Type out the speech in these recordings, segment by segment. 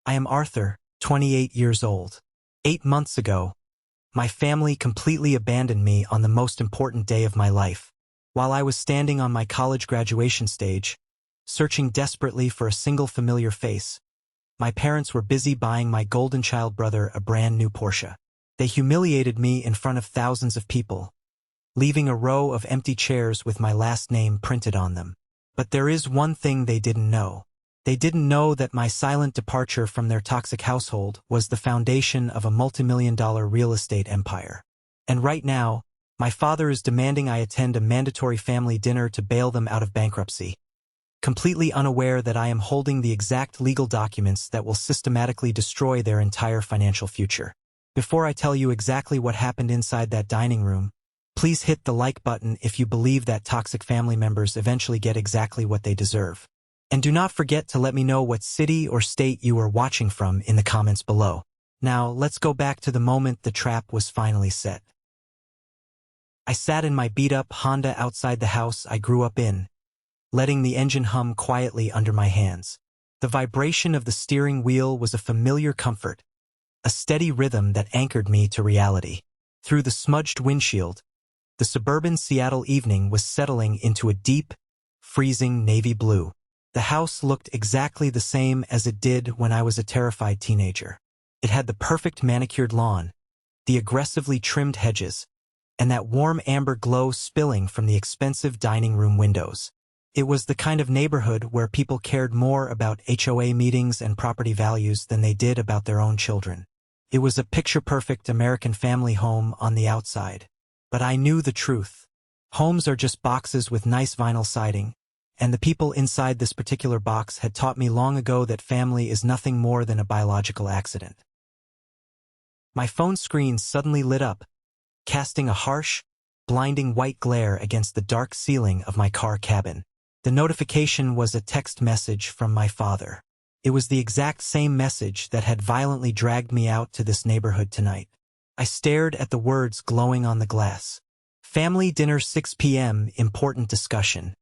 I am Arthur, 28 years old. 8 months ago, my family completely abandoned me on the most important day of my life. While I was standing on my college graduation stage, searching desperately for a single familiar face, my parents were busy buying my golden child brother a brand new Porsche. They humiliated me in front of thousands of people, leaving a row of empty chairs with my last name printed on them. But there is one thing they didn't know. They didn't know that my silent departure from their toxic household was the foundation of a multimillion-dollar real estate empire. And right now, my father is demanding I attend a mandatory family dinner to bail them out of bankruptcy, completely unaware that I am holding the exact legal documents that will systematically destroy their entire financial future. Before I tell you exactly what happened inside that dining room, please hit the like button if you believe that toxic family members eventually get exactly what they deserve. And do not forget to let me know what city or state you are watching from in the comments below. Now, let's go back to the moment the trap was finally set. I sat in my beat-up Honda outside the house I grew up in, letting the engine hum quietly under my hands. The vibration of the steering wheel was a familiar comfort, a steady rhythm that anchored me to reality. Through the smudged windshield, the suburban Seattle evening was settling into a deep, freezing navy blue. The house looked exactly the same as it did when I was a terrified teenager. It had the perfect manicured lawn, the aggressively trimmed hedges, and that warm amber glow spilling from the expensive dining room windows. It was the kind of neighborhood where people cared more about HOA meetings and property values than they did about their own children. It was a picture-perfect American family home on the outside. But I knew the truth. Homes are just boxes with nice vinyl siding, and the people inside this particular box had taught me long ago that family is nothing more than a biological accident. My phone screen suddenly lit up, casting a harsh, blinding white glare against the dark ceiling of my car cabin. The notification was a text message from my father. It was the exact same message that had violently dragged me out to this neighborhood tonight. I stared at the words glowing on the glass. Family dinner 6 p.m. important discussion.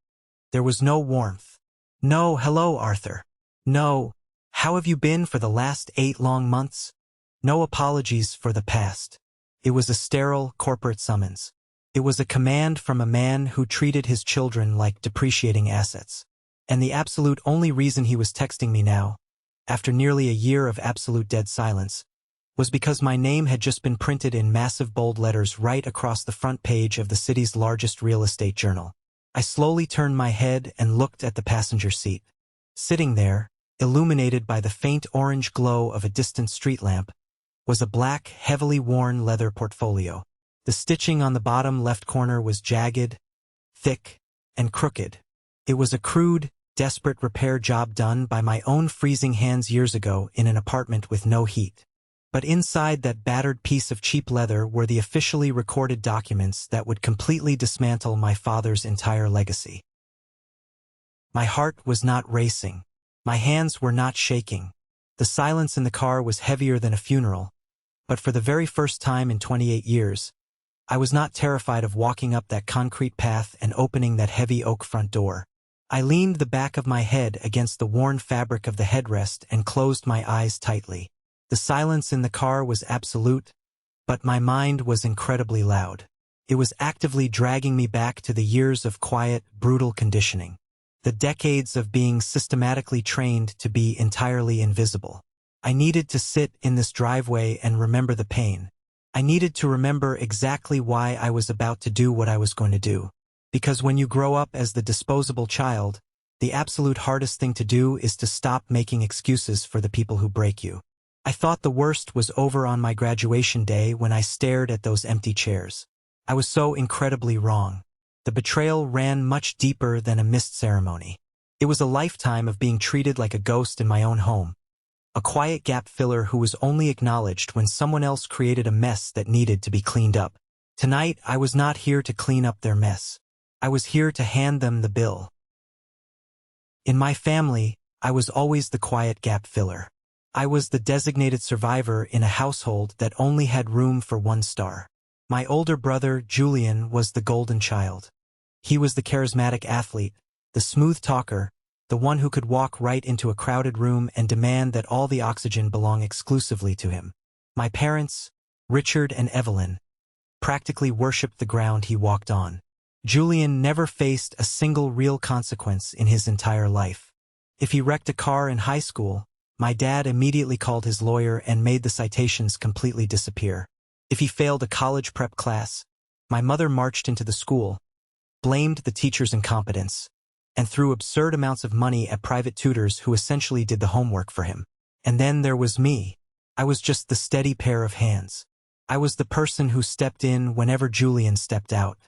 There was no warmth. No, hello, Arthur. No, how have you been for the last 8 long months? No apologies for the past. It was a sterile corporate summons. It was a command from a man who treated his children like depreciating assets. And the absolute only reason he was texting me now, after nearly a year of absolute dead silence, was because my name had just been printed in massive bold letters right across the front page of the city's largest real estate journal. I slowly turned my head and looked at the passenger seat. Sitting there, illuminated by the faint orange glow of a distant street lamp, was a black, heavily worn leather portfolio. The stitching on the bottom left corner was jagged, thick, and crooked. It was a crude, desperate repair job done by my own freezing hands years ago in an apartment with no heat. But inside that battered piece of cheap leather were the officially recorded documents that would completely dismantle my father's entire legacy. My heart was not racing. My hands were not shaking. The silence in the car was heavier than a funeral. But for the very first time in 28 years, I was not terrified of walking up that concrete path and opening that heavy oak front door. I leaned the back of my head against the worn fabric of the headrest and closed my eyes tightly. The silence in the car was absolute, but my mind was incredibly loud. It was actively dragging me back to the years of quiet, brutal conditioning. The decades of being systematically trained to be entirely invisible. I needed to sit in this driveway and remember the pain. I needed to remember exactly why I was about to do what I was going to do. Because when you grow up as the disposable child, the absolute hardest thing to do is to stop making excuses for the people who break you. I thought the worst was over on my graduation day when I stared at those empty chairs. I was so incredibly wrong. The betrayal ran much deeper than a missed ceremony. It was a lifetime of being treated like a ghost in my own home. A quiet gap filler who was only acknowledged when someone else created a mess that needed to be cleaned up. Tonight, I was not here to clean up their mess. I was here to hand them the bill. In my family, I was always the quiet gap filler. I was the designated survivor in a household that only had room for 1 star. My older brother, Julian, was the golden child. He was the charismatic athlete, the smooth talker, the one who could walk right into a crowded room and demand that all the oxygen belong exclusively to him. My parents, Richard and Evelyn, practically worshipped the ground he walked on. Julian never faced a single real consequence in his entire life. If he wrecked a car in high school, my dad immediately called his lawyer and made the citations completely disappear. If he failed a college prep class, my mother marched into the school, blamed the teacher's incompetence, and threw absurd amounts of money at private tutors who essentially did the homework for him. And then there was me. I was just the steady pair of hands. I was the person who stepped in whenever Julian stepped out.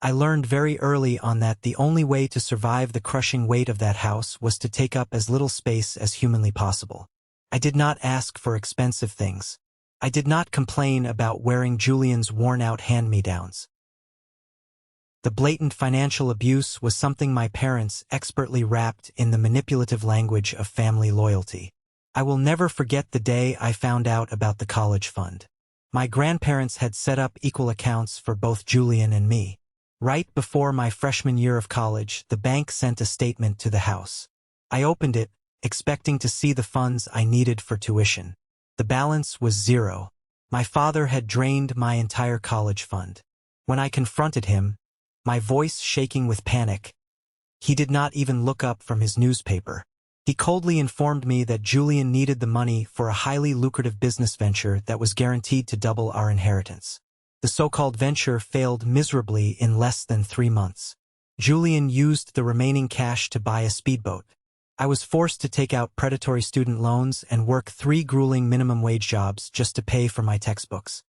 I learned very early on that the only way to survive the crushing weight of that house was to take up as little space as humanly possible. I did not ask for expensive things. I did not complain about wearing Julian's worn-out hand-me-downs. The blatant financial abuse was something my parents expertly wrapped in the manipulative language of family loyalty. I will never forget the day I found out about the college fund. My grandparents had set up equal accounts for both Julian and me. Right before my freshman year of college, the bank sent a statement to the house. I opened it, expecting to see the funds I needed for tuition. The balance was zero. My father had drained my entire college fund. When I confronted him, my voice shaking with panic, he did not even look up from his newspaper. He coldly informed me that Julian needed the money for a highly lucrative business venture that was guaranteed to double our inheritance. The so-called venture failed miserably in less than 3 months. Julian used the remaining cash to buy a speedboat. I was forced to take out predatory student loans and work 3 grueling minimum wage jobs just to pay for my textbooks.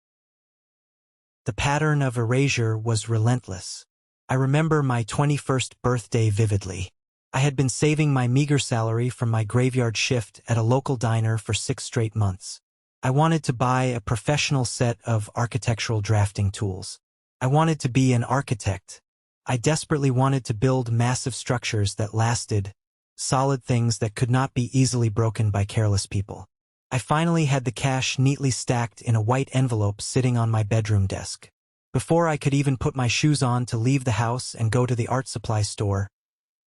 The pattern of erasure was relentless. I remember my 21st birthday vividly. I had been saving my meager salary from my graveyard shift at a local diner for 6 straight months. I wanted to buy a professional set of architectural drafting tools. I wanted to be an architect. I desperately wanted to build massive structures that lasted, solid things that could not be easily broken by careless people. I finally had the cash neatly stacked in a white envelope sitting on my bedroom desk. Before I could even put my shoes on to leave the house and go to the art supply store,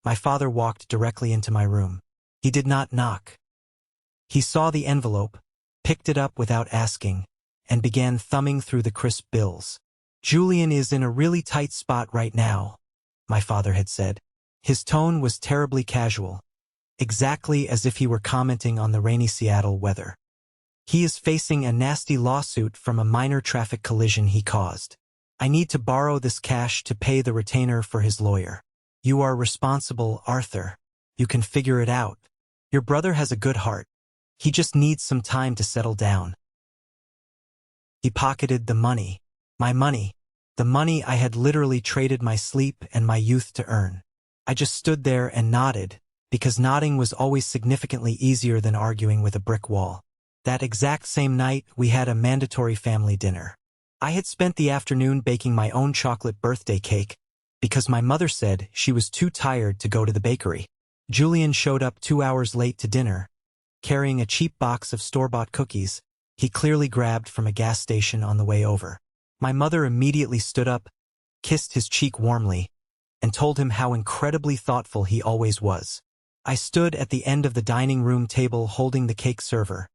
my father walked directly into my room. He did not knock. He saw the envelope, picked it up without asking, and began thumbing through the crisp bills. "Julian is in a really tight spot right now," my father had said. His tone was terribly casual, exactly as if he were commenting on the rainy Seattle weather. "He is facing a nasty lawsuit from a minor traffic collision he caused. I need to borrow this cash to pay the retainer for his lawyer. You are responsible, Arthur. You can figure it out. Your brother has a good heart. He just needs some time to settle down." He pocketed the money. My money. The money I had literally traded my sleep and my youth to earn. I just stood there and nodded, because nodding was always significantly easier than arguing with a brick wall. That exact same night, we had a mandatory family dinner. I had spent the afternoon baking my own chocolate birthday cake, because my mother said she was too tired to go to the bakery. Julian showed up 2 hours late to dinner, carrying a cheap box of store-bought cookies he clearly grabbed from a gas station on the way over. My mother immediately stood up, kissed his cheek warmly, and told him how incredibly thoughtful he always was. I stood at the end of the dining room table holding the cake server,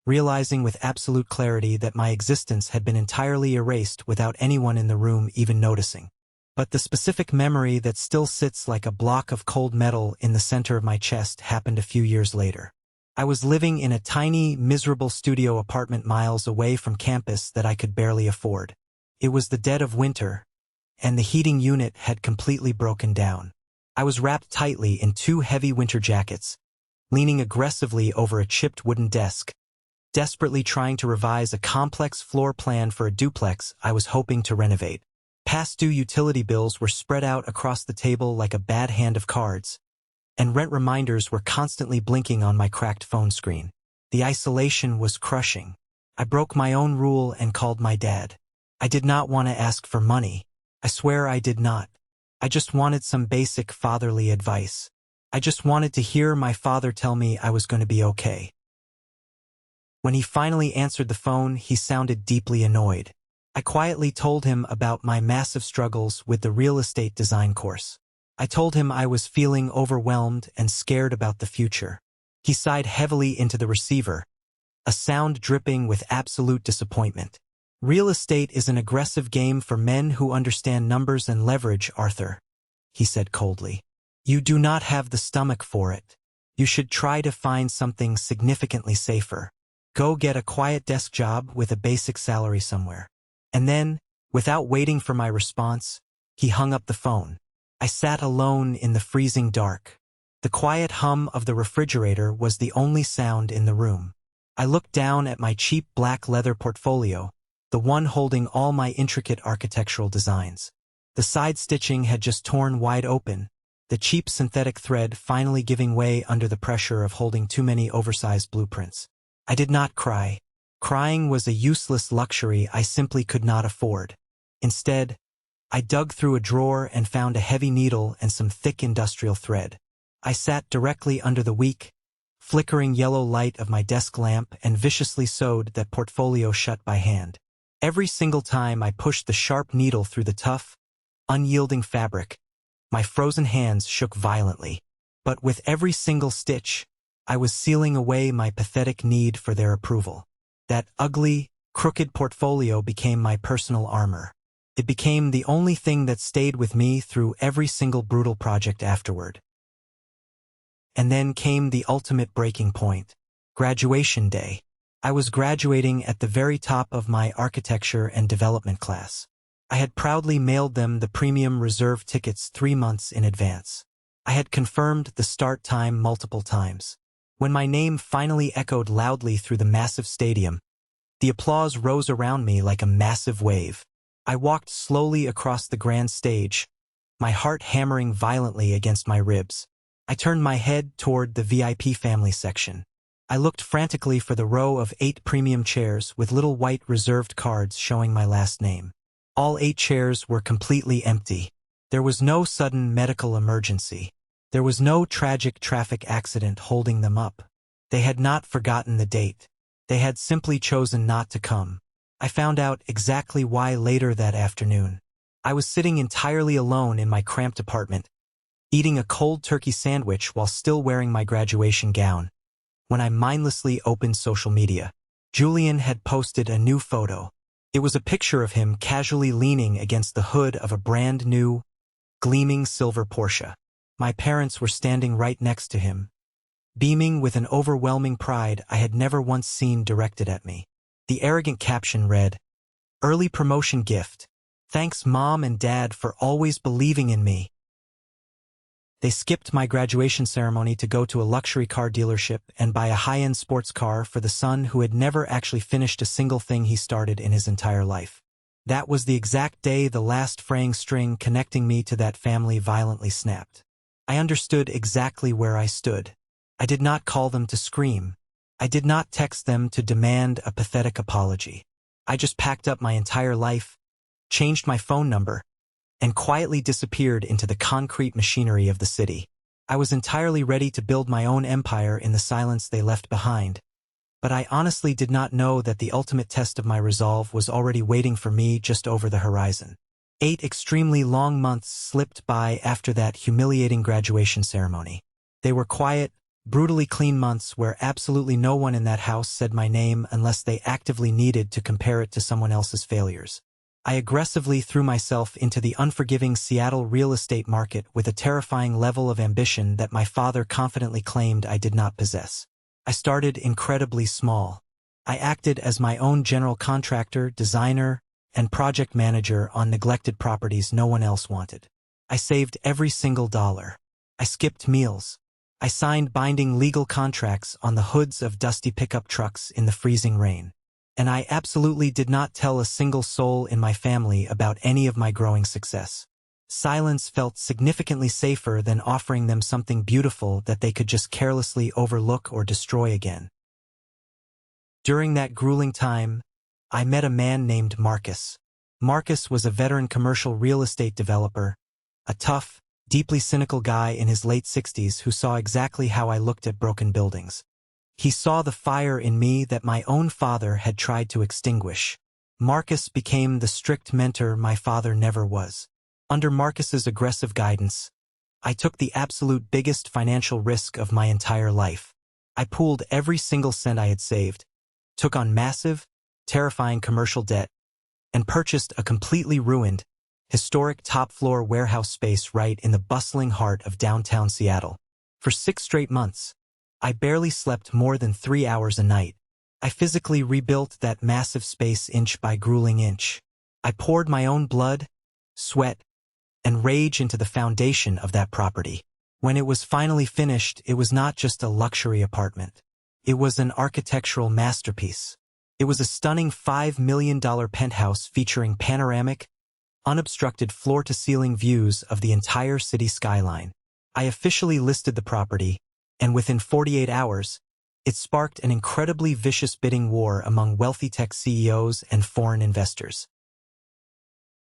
realizing with absolute clarity that my existence had been entirely erased without anyone in the room even noticing. But the specific memory that still sits like a block of cold metal in the center of my chest happened a few years later. I was living in a tiny, miserable studio apartment miles away from campus that I could barely afford. It was the dead of winter, and the heating unit had completely broken down. I was wrapped tightly in 2 heavy winter jackets, leaning aggressively over a chipped wooden desk, desperately trying to revise a complex floor plan for a duplex I was hoping to renovate. Past due utility bills were spread out across the table like a bad hand of cards, and rent reminders were constantly blinking on my cracked phone screen. The isolation was crushing. I broke my own rule and called my dad. I did not want to ask for money. I swear I did not. I just wanted some basic fatherly advice. I just wanted to hear my father tell me I was going to be okay. When he finally answered the phone, he sounded deeply annoyed. I quietly told him about my massive struggles with the real estate design course. I told him I was feeling overwhelmed and scared about the future. He sighed heavily into the receiver, a sound dripping with absolute disappointment. Real estate is an aggressive game for men who understand numbers and leverage, Arthur, he said coldly. You do not have the stomach for it. You should try to find something significantly safer. Go get a quiet desk job with a basic salary somewhere. And then, without waiting for my response, he hung up the phone. I sat alone in the freezing dark. The quiet hum of the refrigerator was the only sound in the room. I looked down at my cheap black leather portfolio, the one holding all my intricate architectural designs. The side stitching had just torn wide open, the cheap synthetic thread finally giving way under the pressure of holding too many oversized blueprints. I did not cry. Crying was a useless luxury I simply could not afford. Instead, I dug through a drawer and found a heavy needle and some thick industrial thread. I sat directly under the weak, flickering yellow light of my desk lamp and viciously sewed that portfolio shut by hand. Every single time I pushed the sharp needle through the tough, unyielding fabric, my frozen hands shook violently. But with every single stitch, I was sealing away my pathetic need for their approval. That ugly, crooked portfolio became my personal armor. It became the only thing that stayed with me through every single brutal project afterward. And then came the ultimate breaking point. Graduation day. I was graduating at the very top of my architecture and development class. I had proudly mailed them the premium reserve tickets 3 months in advance. I had confirmed the start time multiple times. When my name finally echoed loudly through the massive stadium, the applause rose around me like a massive wave. I walked slowly across the grand stage, my heart hammering violently against my ribs. I turned my head toward the VIP family section. I looked frantically for the row of 8 premium chairs with little white reserved cards showing my last name. All 8 chairs were completely empty. There was no sudden medical emergency. There was no tragic traffic accident holding them up. They had not forgotten the date. They had simply chosen not to come. I found out exactly why later that afternoon. I was sitting entirely alone in my cramped apartment, eating a cold turkey sandwich while still wearing my graduation gown, when I mindlessly opened social media. Julian had posted a new photo. It was a picture of him casually leaning against the hood of a brand new, gleaming silver Porsche. My parents were standing right next to him, beaming with an overwhelming pride I had never once seen directed at me. The arrogant caption read, "Early promotion gift. Thanks Mom and Dad for always believing in me." They skipped my graduation ceremony to go to a luxury car dealership and buy a high-end sports car for the son who had never actually finished a single thing he started in his entire life. That was the exact day the last fraying string connecting me to that family violently snapped. I understood exactly where I stood. I did not call them to scream. I did not text them to demand a pathetic apology. I just packed up my entire life, changed my phone number, and quietly disappeared into the concrete machinery of the city. I was entirely ready to build my own empire in the silence they left behind, but I honestly did not know that the ultimate test of my resolve was already waiting for me just over the horizon. 8 extremely long months slipped by after that humiliating graduation ceremony. They were quiet, brutally clean months where absolutely no one in that house said my name unless they actively needed to compare it to someone else's failures. I aggressively threw myself into the unforgiving Seattle real estate market with a terrifying level of ambition that my father confidently claimed I did not possess. I started incredibly small. I acted as my own general contractor, designer, and project manager on neglected properties no one else wanted. I saved every single dollar. I skipped meals. I signed binding legal contracts on the hoods of dusty pickup trucks in the freezing rain. And I absolutely did not tell a single soul in my family about any of my growing success. Silence felt significantly safer than offering them something beautiful that they could just carelessly overlook or destroy again. During that grueling time, I met a man named Marcus. Marcus was a veteran commercial real estate developer, a tough, deeply cynical guy in his late 60s who saw exactly how I looked at broken buildings. He saw the fire in me that my own father had tried to extinguish. Marcus became the strict mentor my father never was. Under Marcus's aggressive guidance, I took the absolute biggest financial risk of my entire life. I pooled every single cent I had saved, took on massive, terrifying commercial debt, and purchased a completely ruined, historic top-floor warehouse space right in the bustling heart of downtown Seattle. For 6 straight months, I barely slept more than 3 hours a night. I physically rebuilt that massive space inch by grueling inch. I poured my own blood, sweat, and rage into the foundation of that property. When it was finally finished, it was not just a luxury apartment. It was an architectural masterpiece. It was a stunning $5 million penthouse featuring panoramic, unobstructed floor-to-ceiling views of the entire city skyline. I officially listed the property, and within 48 hours, it sparked an incredibly vicious bidding war among wealthy tech CEOs and foreign investors.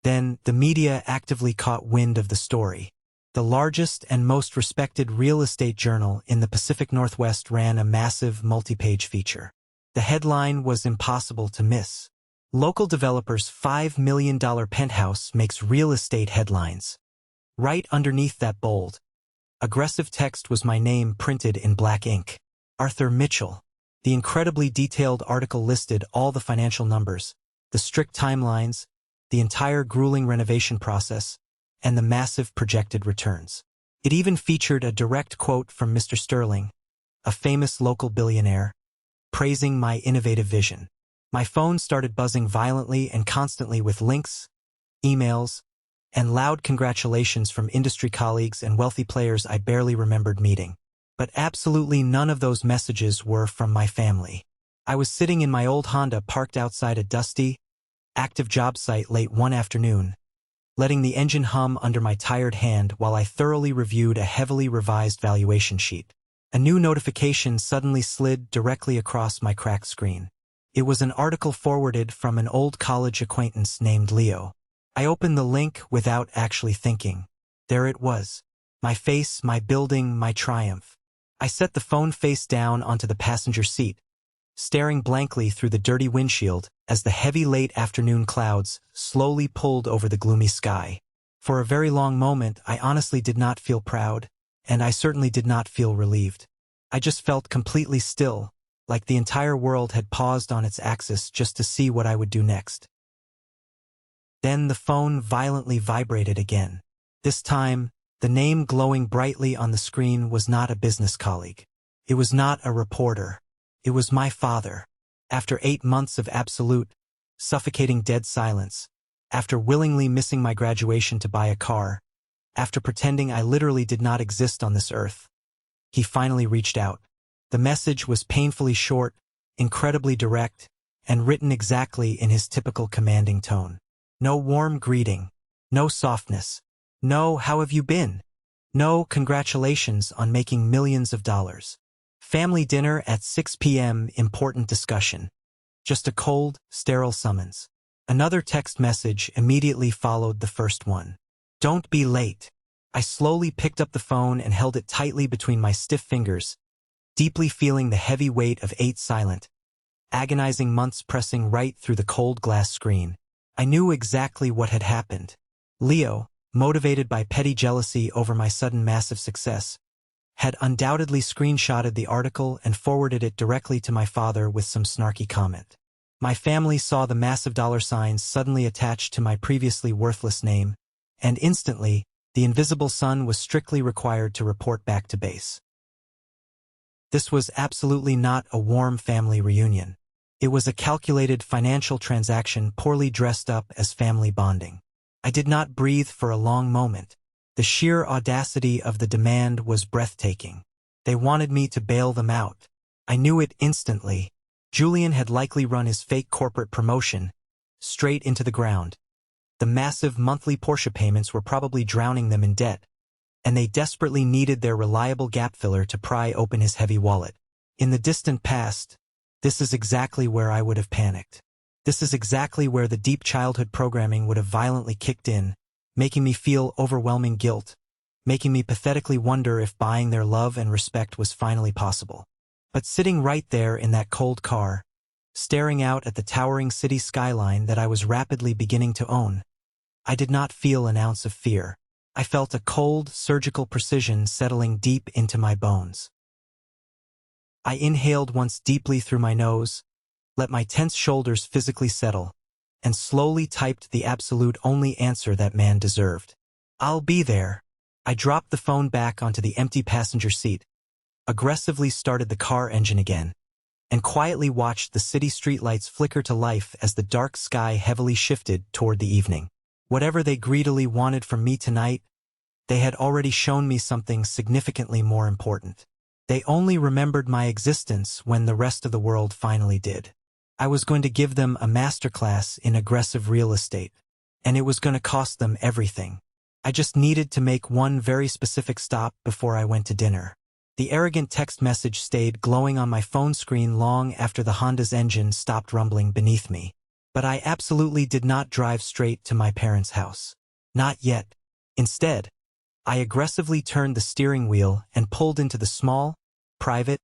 Then, the media actively caught wind of the story. The largest and most respected real estate journal in the Pacific Northwest ran a massive multi-page feature. The headline was impossible to miss. Local developer's $5 million penthouse makes real estate headlines. Right underneath that bold, aggressive text was my name printed in black ink. Arthur Mitchell. The incredibly detailed article listed all the financial numbers, the strict timelines, the entire grueling renovation process, and the massive projected returns. It even featured a direct quote from Mr. Sterling, a famous local billionaire, praising my innovative vision. My phone started buzzing violently and constantly with links, emails, and loud congratulations from industry colleagues and wealthy players I barely remembered meeting. But absolutely none of those messages were from my family. I was sitting in my old Honda parked outside a dusty, active job site late one afternoon, letting the engine hum under my tired hand while I thoroughly reviewed a heavily revised valuation sheet. A new notification suddenly slid directly across my cracked screen. It was an article forwarded from an old college acquaintance named Leo. I opened the link without actually thinking. There it was. My face, my building, my triumph. I set the phone face down onto the passenger seat, staring blankly through the dirty windshield as the heavy late afternoon clouds slowly pulled over the gloomy sky. For a very long moment, I honestly did not feel proud, and I certainly did not feel relieved. I just felt completely still, like the entire world had paused on its axis just to see what I would do next. Then the phone violently vibrated again. This time, the name glowing brightly on the screen was not a business colleague. It was not a reporter. It was my father. After 8 months of absolute, suffocating dead silence, after willingly missing my graduation to buy a car, after pretending I literally did not exist on this earth, he finally reached out. The message was painfully short, incredibly direct, and written exactly in his typical commanding tone. No warm greeting, no softness, no "how have you been?" No congratulations on making millions of dollars. Family dinner at 6 p.m. important discussion. Just a cold, sterile summons. Another text message immediately followed the first one. Don't be late. I slowly picked up the phone and held it tightly between my stiff fingers, deeply feeling the heavy weight of 8 silent, agonizing months pressing right through the cold glass screen. I knew exactly what had happened. Leo, motivated by petty jealousy over my sudden massive success, had undoubtedly screenshotted the article and forwarded it directly to my father with some snarky comment. My family saw the massive dollar signs suddenly attached to my previously worthless name, and instantly, the invisible son was strictly required to report back to base. This was absolutely not a warm family reunion. It was a calculated financial transaction poorly dressed up as family bonding. I did not breathe for a long moment. The sheer audacity of the demand was breathtaking. They wanted me to bail them out. I knew it instantly. Julian had likely run his fake corporate promotion straight into the ground. The massive monthly Porsche payments were probably drowning them in debt, and they desperately needed their reliable gap filler to pry open his heavy wallet. In the distant past, this is exactly where I would have panicked. This is exactly where the deep childhood programming would have violently kicked in, making me feel overwhelming guilt, making me pathetically wonder if buying their love and respect was finally possible. But sitting right there in that cold car, staring out at the towering city skyline that I was rapidly beginning to own, I did not feel an ounce of fear. I felt a cold, surgical precision settling deep into my bones. I inhaled once deeply through my nose, let my tense shoulders physically settle, and slowly typed the absolute only answer that man deserved. "I'll be there." I dropped the phone back onto the empty passenger seat, aggressively started the car engine again, and quietly watched the city streetlights flicker to life as the dark sky heavily shifted toward the evening. Whatever they greedily wanted from me tonight, they had already shown me something significantly more important. They only remembered my existence when the rest of the world finally did. I was going to give them a masterclass in aggressive real estate, and it was going to cost them everything. I just needed to make one very specific stop before I went to dinner. The arrogant text message stayed glowing on my phone screen long after the Honda's engine stopped rumbling beneath me. But I absolutely did not drive straight to my parents' house. Not yet. Instead, I aggressively turned the steering wheel and pulled into the small, private,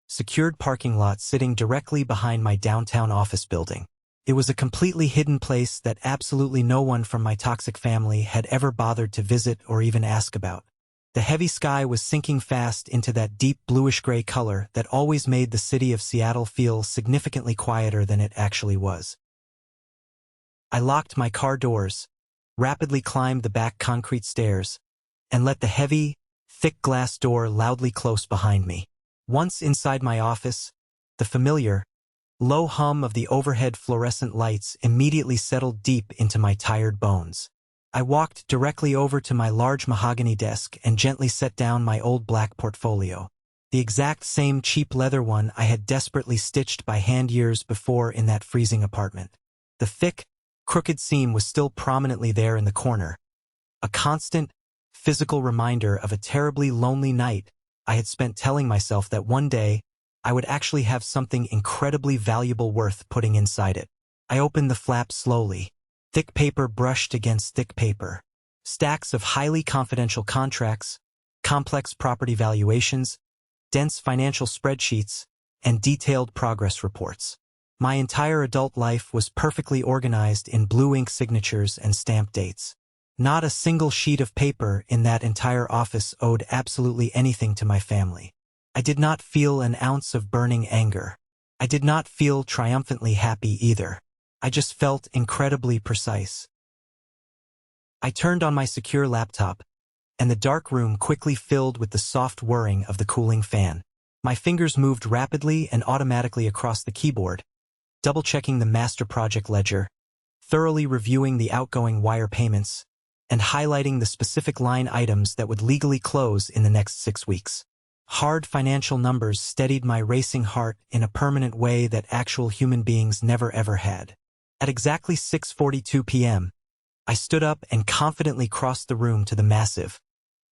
secured parking lot sitting directly behind my downtown office building. It was a completely hidden place that absolutely no one from my toxic family had ever bothered to visit or even ask about. The heavy sky was sinking fast into that deep bluish-gray color that always made the city of Seattle feel significantly quieter than it actually was. I locked my car doors, rapidly climbed the back concrete stairs, and let the heavy, thick glass door loudly close behind me. Once inside my office, the familiar, low hum of the overhead fluorescent lights immediately settled deep into my tired bones. I walked directly over to my large mahogany desk and gently set down my old black portfolio, the exact same cheap leather one I had desperately stitched by hand years before in that freezing apartment. The thick, crooked seam was still prominently there in the corner, a constant, physical reminder of a terribly lonely night I had spent telling myself that one day I would actually have something incredibly valuable worth putting inside it. I opened the flap slowly. Thick paper brushed against thick paper. Stacks of highly confidential contracts, complex property valuations, dense financial spreadsheets, and detailed progress reports. My entire adult life was perfectly organized in blue ink signatures and stamped dates. Not a single sheet of paper in that entire office owed absolutely anything to my family. I did not feel an ounce of burning anger. I did not feel triumphantly happy either. I just felt incredibly precise. I turned on my secure laptop, and the dark room quickly filled with the soft whirring of the cooling fan. My fingers moved rapidly and automatically across the keyboard, double-checking the master project ledger, thoroughly reviewing the outgoing wire payments, and highlighting the specific line items that would legally close in the next 6 weeks. Hard financial numbers steadied my racing heart in a permanent way that actual human beings never ever had. At exactly 6:42 p.m., I stood up and confidently crossed the room to the massive,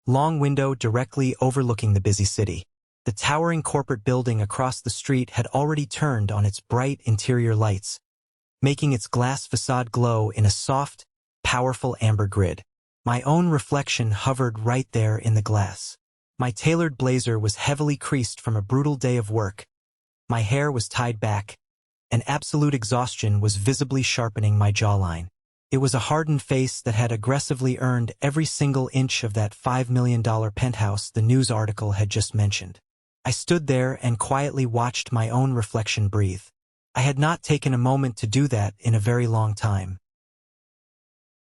long window directly overlooking the busy city. The towering corporate building across the street had already turned on its bright interior lights, making its glass facade glow in a soft, powerful amber grid. My own reflection hovered right there in the glass. My tailored blazer was heavily creased from a brutal day of work. My hair was tied back, and absolute exhaustion was visibly sharpening my jawline. It was a hardened face that had aggressively earned every single inch of that $5 million penthouse the news article had just mentioned. I stood there and quietly watched my own reflection breathe. I had not taken a moment to do that in a very long time.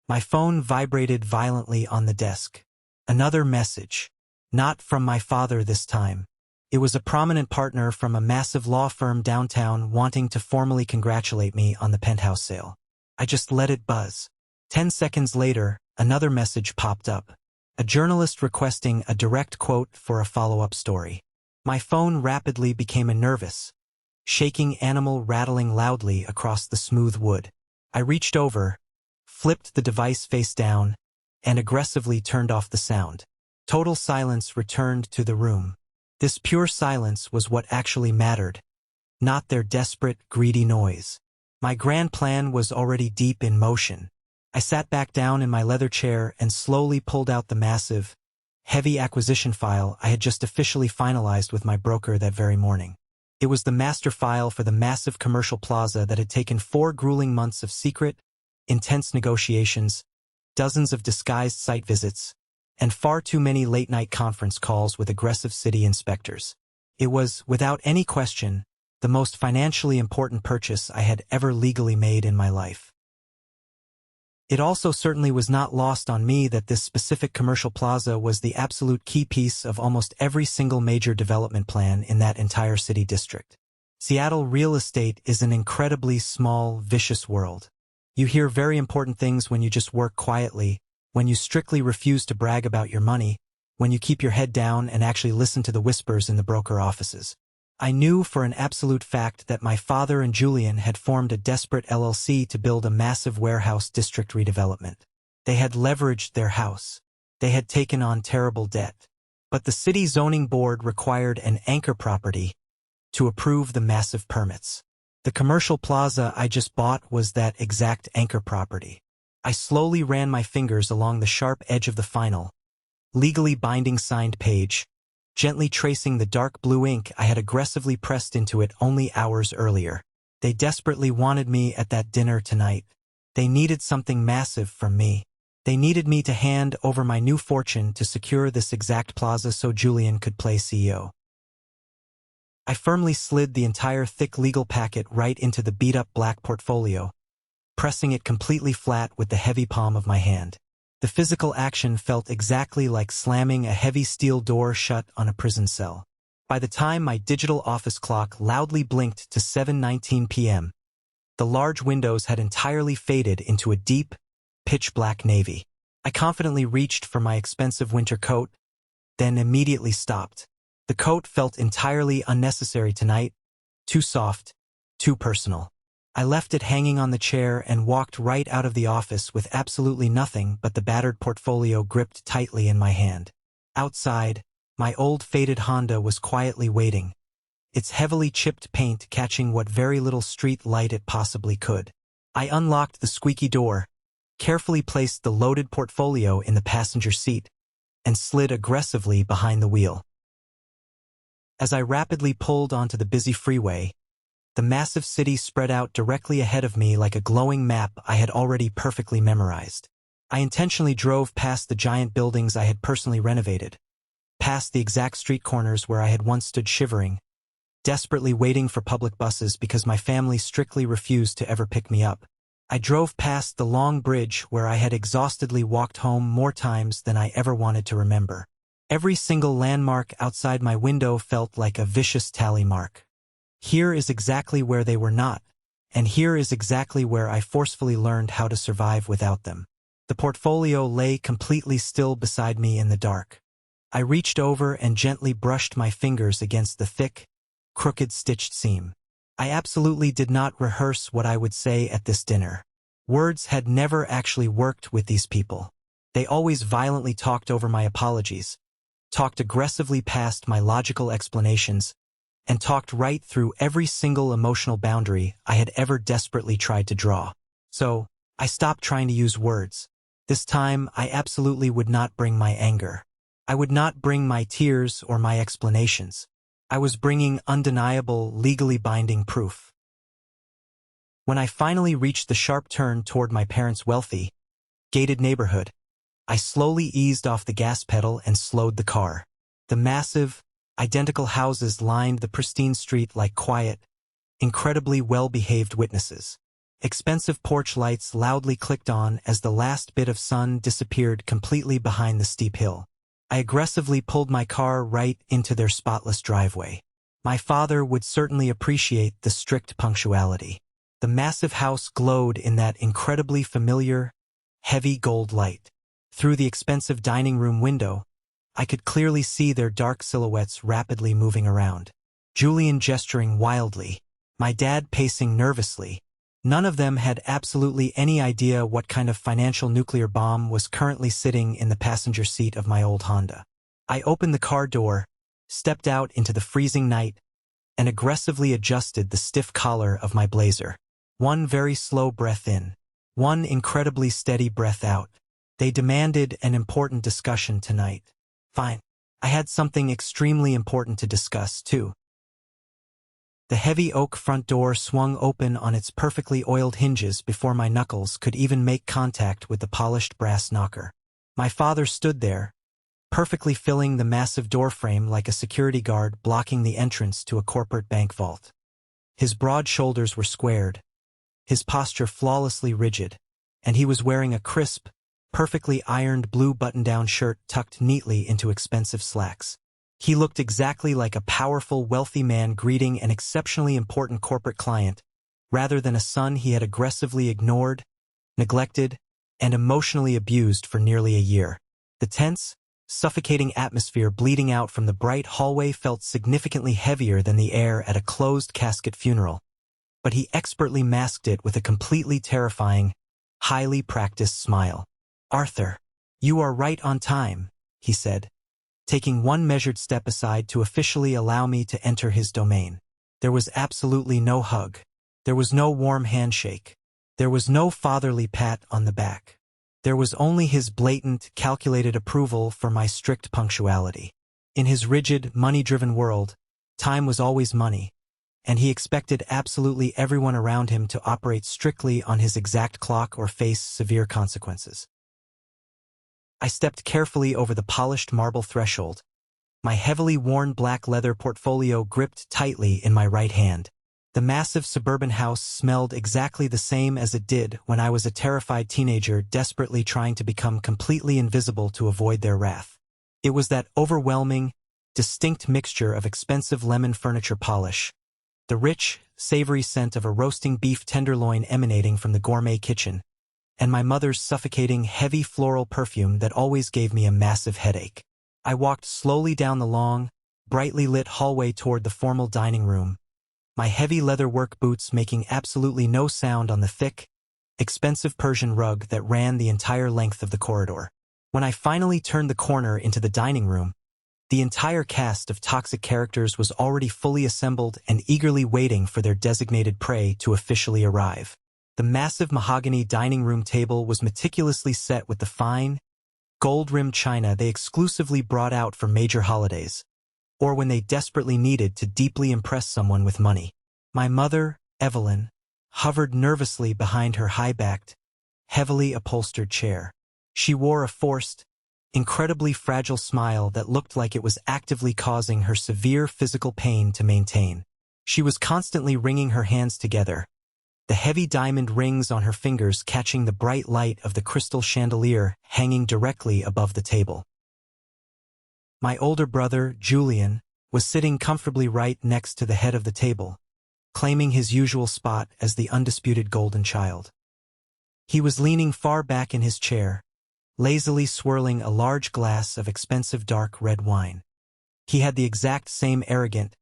My phone vibrated violently on the desk. Another message. Not from my father this time. It was a prominent partner from a massive law firm downtown wanting to formally congratulate me on the penthouse sale. I just let it buzz. 10 seconds later, another message popped up. A journalist requesting a direct quote for a follow-up story. My phone rapidly became a nervous, shaking animal rattling loudly across the smooth wood. I reached over, flipped the device face down, and aggressively turned off the sound. Total silence returned to the room. This pure silence was what actually mattered, not their desperate, greedy noise. My grand plan was already deep in motion. I sat back down in my leather chair and slowly pulled out the massive, heavy acquisition file I had just officially finalized with my broker that very morning. It was the master file for the massive commercial plaza that had taken 4 grueling months of secret, intense negotiations, dozens of disguised site visits, and far too many late-night conference calls with aggressive city inspectors. It was, without any question, the most financially important purchase I had ever legally made in my life. It also certainly was not lost on me that this specific commercial plaza was the absolute key piece of almost every single major development plan in that entire city district. Seattle real estate is an incredibly small, vicious world. You hear very important things when you just work quietly, when you strictly refuse to brag about your money, when you keep your head down and actually listen to the whispers in the broker offices. I knew for an absolute fact that my father and Julian had formed a desperate LLC to build a massive warehouse district redevelopment. They had leveraged their house. They had taken on terrible debt. But the city zoning board required an anchor property to approve the massive permits. The commercial plaza I just bought was that exact anchor property. I slowly ran my fingers along the sharp edge of the final, legally binding signed page, gently tracing the dark blue ink I had aggressively pressed into it only hours earlier. They desperately wanted me at that dinner tonight. They needed something massive from me. They needed me to hand over my new fortune to secure this exact plaza so Julian could play CEO. I firmly slid the entire thick legal packet right into the beat-up black portfolio, pressing it completely flat with the heavy palm of my hand. The physical action felt exactly like slamming a heavy steel door shut on a prison cell. By the time my digital office clock loudly blinked to 7:19 p.m., the large windows had entirely faded into a deep, pitch-black navy. I confidently reached for my expensive winter coat, then immediately stopped. The coat felt entirely unnecessary tonight, too soft, too personal. I left it hanging on the chair and walked right out of the office with absolutely nothing but the battered portfolio gripped tightly in my hand. Outside, my old faded Honda was quietly waiting, its heavily chipped paint catching what very little street light it possibly could. I unlocked the squeaky door, carefully placed the loaded portfolio in the passenger seat, and slid aggressively behind the wheel. As I rapidly pulled onto the busy freeway, the massive city spread out directly ahead of me like a glowing map I had already perfectly memorized. I intentionally drove past the giant buildings I had personally renovated, past the exact street corners where I had once stood shivering, desperately waiting for public buses because my family strictly refused to ever pick me up. I drove past the long bridge where I had exhaustedly walked home more times than I ever wanted to remember. Every single landmark outside my window felt like a vicious tally mark. Here is exactly where they were not, and here is exactly where I forcefully learned how to survive without them. The portfolio lay completely still beside me in the dark. I reached over and gently brushed my fingers against the thick, crooked stitched seam. I absolutely did not rehearse what I would say at this dinner. Words had never actually worked with these people. They always violently talked over my apologies, talked aggressively past my logical explanations, and talked right through every single emotional boundary I had ever desperately tried to draw. So, I stopped trying to use words. This time, I absolutely would not bring my anger. I would not bring my tears or my explanations. I was bringing undeniable, legally binding proof. When I finally reached the sharp turn toward my parents' wealthy, gated neighborhood, I slowly eased off the gas pedal and slowed the car. The massive, identical houses lined the pristine street like quiet, incredibly well-behaved witnesses. Expensive porch lights loudly clicked on as the last bit of sun disappeared completely behind the steep hill. I aggressively pulled my car right into their spotless driveway. My father would certainly appreciate the strict punctuality. The massive house glowed in that incredibly familiar, heavy gold light. Through the expensive dining room window, I could clearly see their dark silhouettes rapidly moving around. Julian gesturing wildly, my dad pacing nervously. None of them had absolutely any idea what kind of financial nuclear bomb was currently sitting in the passenger seat of my old Honda. I opened the car door, stepped out into the freezing night, and aggressively adjusted the stiff collar of my blazer. One very slow breath in, one incredibly steady breath out. They demanded an important discussion tonight. Fine. I had something extremely important to discuss, too. The heavy oak front door swung open on its perfectly oiled hinges before my knuckles could even make contact with the polished brass knocker. My father stood there, perfectly filling the massive doorframe like a security guard blocking the entrance to a corporate bank vault. His broad shoulders were squared, his posture flawlessly rigid, and he was wearing a crisp, perfectly ironed blue button-down shirt tucked neatly into expensive slacks. He looked exactly like a powerful, wealthy man greeting an exceptionally important corporate client, rather than a son he had aggressively ignored, neglected, and emotionally abused for nearly a year. The tense, suffocating atmosphere bleeding out from the bright hallway felt significantly heavier than the air at a closed-casket funeral, but he expertly masked it with a completely terrifying, highly practiced smile. "Arthur, you are right on time," he said, taking one measured step aside to officially allow me to enter his domain. There was absolutely no hug. There was no warm handshake. There was no fatherly pat on the back. There was only his blatant, calculated approval for my strict punctuality. In his rigid, money-driven world, time was always money, and he expected absolutely everyone around him to operate strictly on his exact clock or face severe consequences. I stepped carefully over the polished marble threshold, my heavily worn black leather portfolio gripped tightly in my right hand. The massive suburban house smelled exactly the same as it did when I was a terrified teenager desperately trying to become completely invisible to avoid their wrath. It was that overwhelming, distinct mixture of expensive lemon furniture polish, the rich, savory scent of a roasting beef tenderloin emanating from the gourmet kitchen, and my mother's suffocating, heavy floral perfume that always gave me a massive headache. I walked slowly down the long, brightly lit hallway toward the formal dining room, my heavy leather work boots making absolutely no sound on the thick, expensive Persian rug that ran the entire length of the corridor. When I finally turned the corner into the dining room, the entire cast of toxic characters was already fully assembled and eagerly waiting for their designated prey to officially arrive. The massive mahogany dining room table was meticulously set with the fine, gold-rimmed china they exclusively brought out for major holidays, or when they desperately needed to deeply impress someone with money. My mother, Evelyn, hovered nervously behind her high-backed, heavily upholstered chair. She wore a forced, incredibly fragile smile that looked like it was actively causing her severe physical pain to maintain. She was constantly wringing her hands together, the heavy diamond rings on her fingers catching the bright light of the crystal chandelier hanging directly above the table. My older brother, Julian, was sitting comfortably right next to the head of the table, claiming his usual spot as the undisputed golden child. He was leaning far back in his chair, lazily swirling a large glass of expensive dark red wine. He had the exact same arrogant,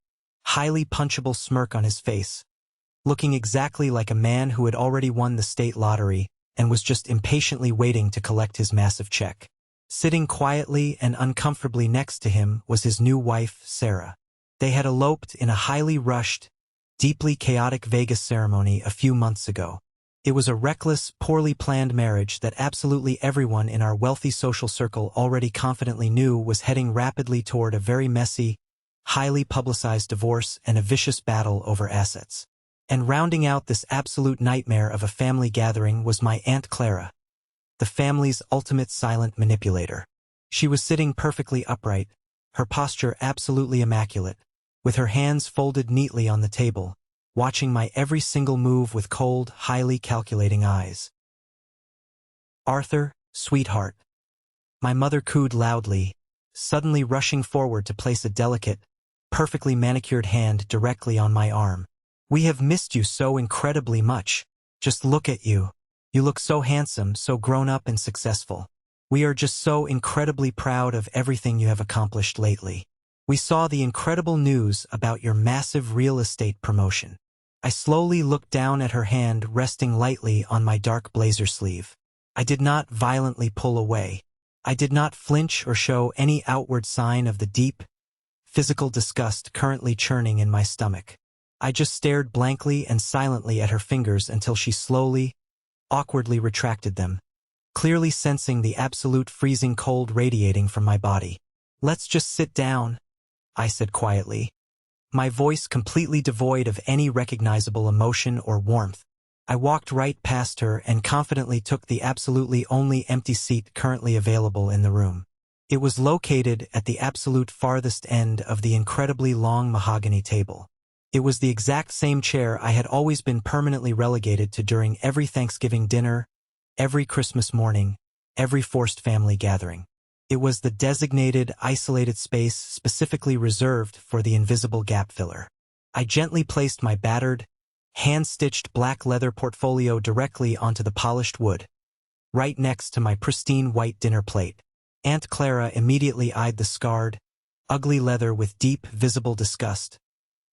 highly punchable smirk on his face, looking exactly like a man who had already won the state lottery and was just impatiently waiting to collect his massive check. Sitting quietly and uncomfortably next to him was his new wife, Sarah. They had eloped in a highly rushed, deeply chaotic Vegas ceremony a few months ago. It was a reckless, poorly planned marriage that absolutely everyone in our wealthy social circle already confidently knew was heading rapidly toward a very messy, highly publicized divorce and a vicious battle over assets. And rounding out this absolute nightmare of a family gathering was my Aunt Clara, the family's ultimate silent manipulator. She was sitting perfectly upright, her posture absolutely immaculate, with her hands folded neatly on the table, watching my every single move with cold, highly calculating eyes. "Arthur, sweetheart," my mother cooed loudly, suddenly rushing forward to place a delicate, perfectly manicured hand directly on my arm. "We have missed you so incredibly much. Just look at you. You look so handsome, so grown up and successful. We are just so incredibly proud of everything you have accomplished lately. We saw the incredible news about your massive real estate promotion." I slowly looked down at her hand resting lightly on my dark blazer sleeve. I did not violently pull away. I did not flinch or show any outward sign of the deep, physical disgust currently churning in my stomach. I just stared blankly and silently at her fingers until she slowly, awkwardly retracted them, clearly sensing the absolute freezing cold radiating from my body. "Let's just sit down," I said quietly, my voice completely devoid of any recognizable emotion or warmth. I walked right past her and confidently took the absolutely only empty seat currently available in the room. It was located at the absolute farthest end of the incredibly long mahogany table. It was the exact same chair I had always been permanently relegated to during every Thanksgiving dinner, every Christmas morning, every forced family gathering. It was the designated, isolated space specifically reserved for the invisible gap filler. I gently placed my battered, hand-stitched black leather portfolio directly onto the polished wood, right next to my pristine white dinner plate. Aunt Clara immediately eyed the scarred, ugly leather with deep, visible disgust,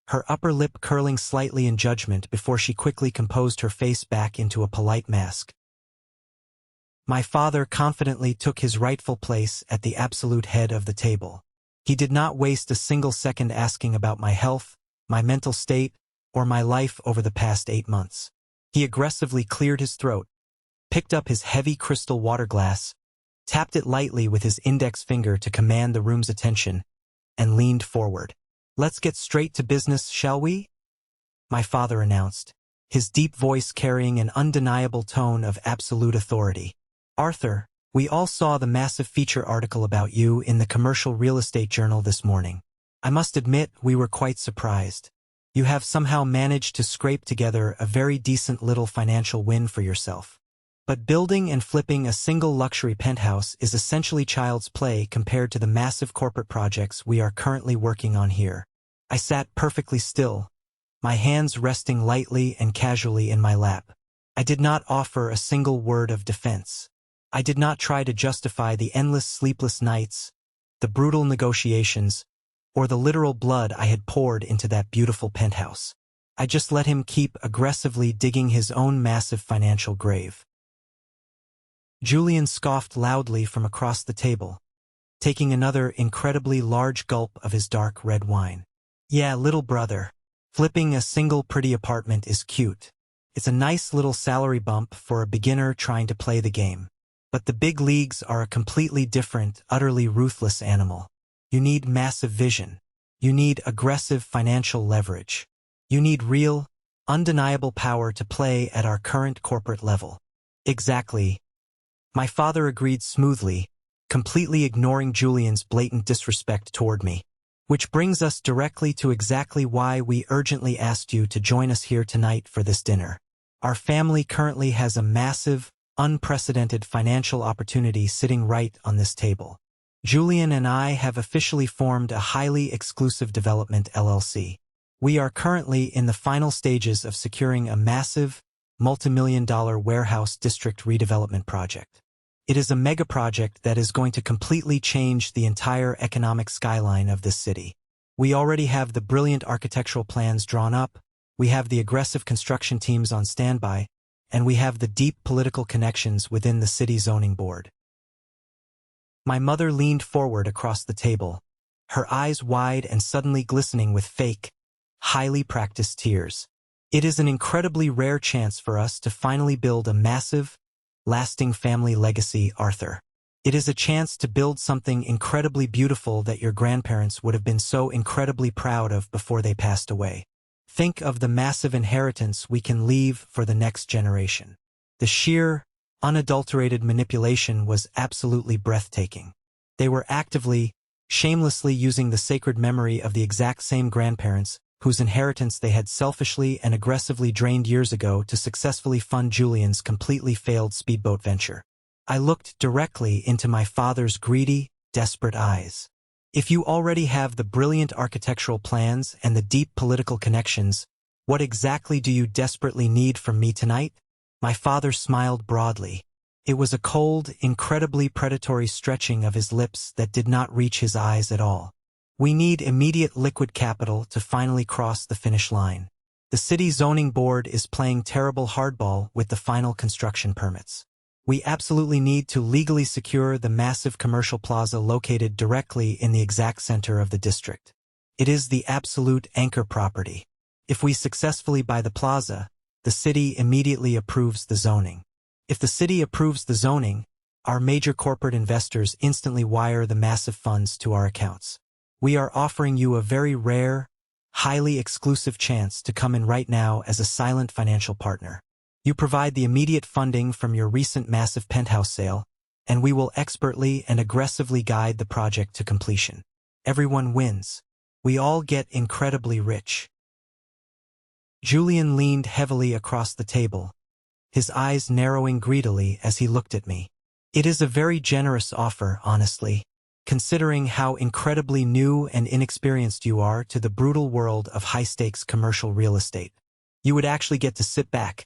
her upper lip curling slightly in judgment before she quickly composed her face back into a polite mask. My father confidently took his rightful place at the absolute head of the table. He did not waste a single second asking about my health, my mental state, or my life over the past 8 months. He aggressively cleared his throat, picked up his heavy crystal water glass, tapped it lightly with his index finger to command the room's attention, and leaned forward. "Let's get straight to business, shall we?" my father announced, his deep voice carrying an undeniable tone of absolute authority. "Arthur, we all saw the massive feature article about you in the Commercial Real Estate Journal this morning. I must admit we were quite surprised. You have somehow managed to scrape together a very decent little financial win for yourself. But building and flipping a single luxury penthouse is essentially child's play compared to the massive corporate projects we are currently working on here." I sat perfectly still, my hands resting lightly and casually in my lap. I did not offer a single word of defense. I did not try to justify the endless sleepless nights, the brutal negotiations, or the literal blood I had poured into that beautiful penthouse. I just let him keep aggressively digging his own massive financial grave. Julian scoffed loudly from across the table, taking another incredibly large gulp of his dark red wine. "Yeah, little brother, flipping a single pretty apartment is cute. It's a nice little salary bump for a beginner trying to play the game. But the big leagues are a completely different, utterly ruthless animal. You need massive vision. You need aggressive financial leverage. You need real, undeniable power to play at our current corporate level." "Exactly," my father agreed smoothly, completely ignoring Julian's blatant disrespect toward me. "Which brings us directly to exactly why we urgently asked you to join us here tonight for this dinner. Our family currently has a massive, unprecedented financial opportunity sitting right on this table. Julian and I have officially formed a highly exclusive development LLC. We are currently in the final stages of securing a massive, multi-million-dollar warehouse district redevelopment project. It is a mega project that is going to completely change the entire economic skyline of this city. We already have the brilliant architectural plans drawn up, we have the aggressive construction teams on standby, and we have the deep political connections within the city zoning board." My mother leaned forward across the table, her eyes wide and suddenly glistening with fake, highly practiced tears. "It is an incredibly rare chance for us to finally build a massive, lasting family legacy, Arthur. It is a chance to build something incredibly beautiful that your grandparents would have been so incredibly proud of before they passed away. Think of the massive inheritance we can leave for the next generation." The sheer, unadulterated manipulation was absolutely breathtaking. They were actively, shamelessly using the sacred memory of the exact same grandparents whose inheritance they had selfishly and aggressively drained years ago to successfully fund Julian's completely failed speedboat venture. I looked directly into my father's greedy, desperate eyes. "If you already have the brilliant architectural plans and the deep political connections, what exactly do you desperately need from me tonight?" My father smiled broadly. It was a cold, incredibly predatory stretching of his lips that did not reach his eyes at all. "We need immediate liquid capital to finally cross the finish line. The city zoning board is playing terrible hardball with the final construction permits. We absolutely need to legally secure the massive commercial plaza located directly in the exact center of the district. It is the absolute anchor property. If we successfully buy the plaza, the city immediately approves the zoning. If the city approves the zoning, our major corporate investors instantly wire the massive funds to our accounts. We are offering you a very rare, highly exclusive chance to come in right now as a silent financial partner. You provide the immediate funding from your recent massive penthouse sale, and we will expertly and aggressively guide the project to completion. Everyone wins. We all get incredibly rich. Julian leaned heavily across the table, his eyes narrowing greedily as he looked at me. It is a very generous offer, honestly, considering how incredibly new and inexperienced you are to the brutal world of high-stakes commercial real estate. You would actually get to sit back,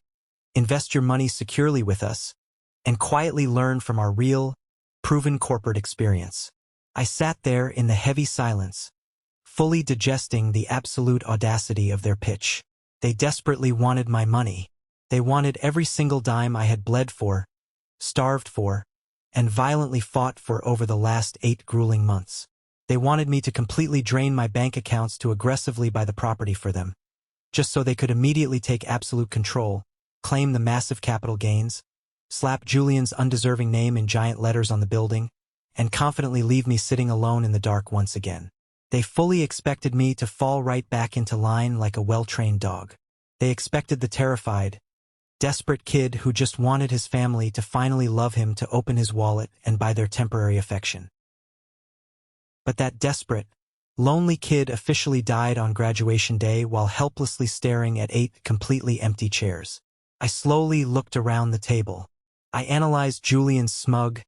invest your money securely with us, and quietly learn from our real, proven corporate experience. I sat there in the heavy silence, fully digesting the absolute audacity of their pitch. They desperately wanted my money. They wanted every single dime I had bled for, starved for, and violently fought for over the last 8 grueling months. They wanted me to completely drain my bank accounts to aggressively buy the property for them, just so they could immediately take absolute control, claim the massive capital gains, slap Julian's undeserving name in giant letters on the building, and confidently leave me sitting alone in the dark once again. They fully expected me to fall right back into line like a well-trained dog. They expected the terrified, desperate kid who just wanted his family to finally love him to open his wallet and buy their temporary affection. But that desperate, lonely kid officially died on graduation day while helplessly staring at 8 completely empty chairs. I slowly looked around the table. I analyzed Julian's smug,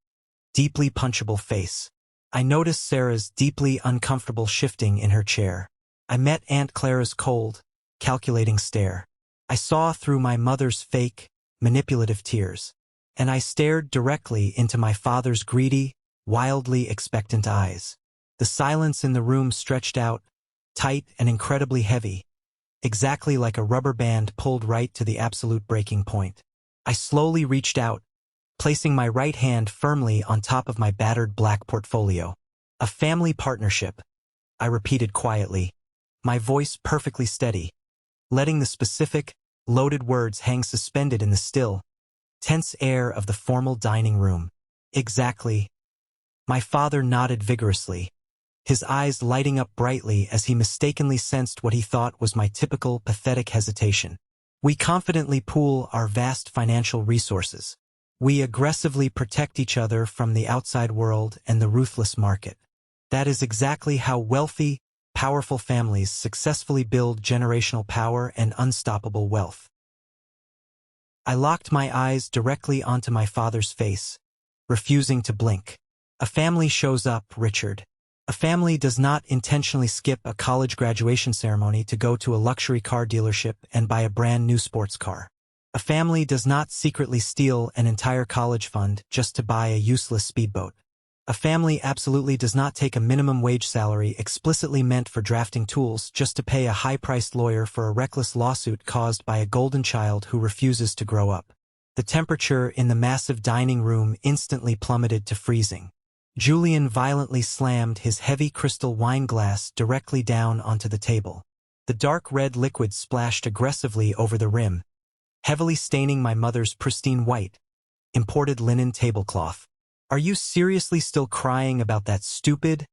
deeply punchable face. I noticed Sarah's deeply uncomfortable shifting in her chair. I met Aunt Clara's cold, calculating stare. I saw through my mother's fake, manipulative tears. And I stared directly into my father's greedy, wildly expectant eyes. The silence in the room stretched out, tight and incredibly heavy, exactly like a rubber band pulled right to the absolute breaking point. I slowly reached out, placing my right hand firmly on top of my battered black portfolio. A family partnership, I repeated quietly, my voice perfectly steady, letting the specific, loaded words hang suspended in the still, tense air of the formal dining room. Exactly. My father nodded vigorously, his eyes lighting up brightly as he mistakenly sensed what he thought was my typical pathetic hesitation. We confidently pool our vast financial resources. We aggressively protect each other from the outside world and the ruthless market. That is exactly how wealthy, powerful families successfully build generational power and unstoppable wealth. I locked my eyes directly onto my father's face, refusing to blink. A family shows up, Richard. A family does not intentionally skip a college graduation ceremony to go to a luxury car dealership and buy a brand new sports car. A family does not secretly steal an entire college fund just to buy a useless speedboat. A family absolutely does not take a minimum wage salary explicitly meant for drafting tools just to pay a high-priced lawyer for a reckless lawsuit caused by a golden child who refuses to grow up. The temperature in the massive dining room instantly plummeted to freezing. Julian violently slammed his heavy crystal wine glass directly down onto the table. The dark red liquid splashed aggressively over the rim, heavily staining my mother's pristine white, imported linen tablecloth. Are you seriously still crying about that stupid,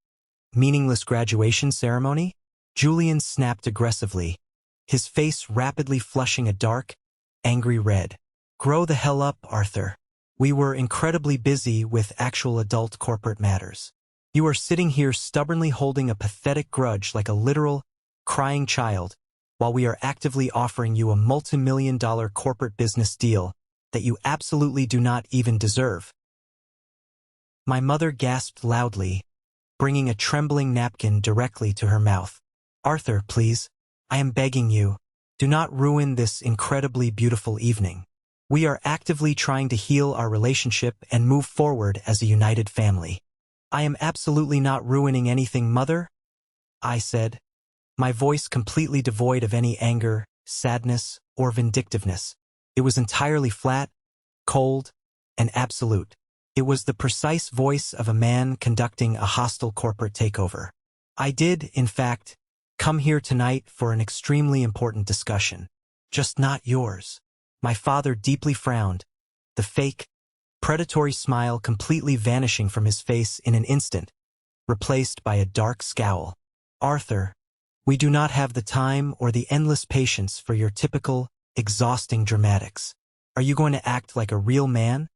meaningless graduation ceremony? Julian snapped aggressively, his face rapidly flushing a dark, angry red. Grow the hell up, Arthur. We were incredibly busy with actual adult corporate matters. You are sitting here stubbornly holding a pathetic grudge like a literal, crying child, while we are actively offering you a multi-million-dollar corporate business deal that you absolutely do not even deserve. My mother gasped loudly, bringing a trembling napkin directly to her mouth. Arthur, please, I am begging you, do not ruin this incredibly beautiful evening. We are actively trying to heal our relationship and move forward as a united family. I am absolutely not ruining anything, Mother, I said, my voice completely devoid of any anger, sadness, or vindictiveness. It was entirely flat, cold, and absolute. It was the precise voice of a man conducting a hostile corporate takeover. I did, in fact, come here tonight for an extremely important discussion. Just not yours. My father deeply frowned, the fake, predatory smile completely vanishing from his face in an instant, replaced by a dark scowl. Arthur, we do not have the time or the endless patience for your typical, exhausting dramatics. Are you going to act like a real man?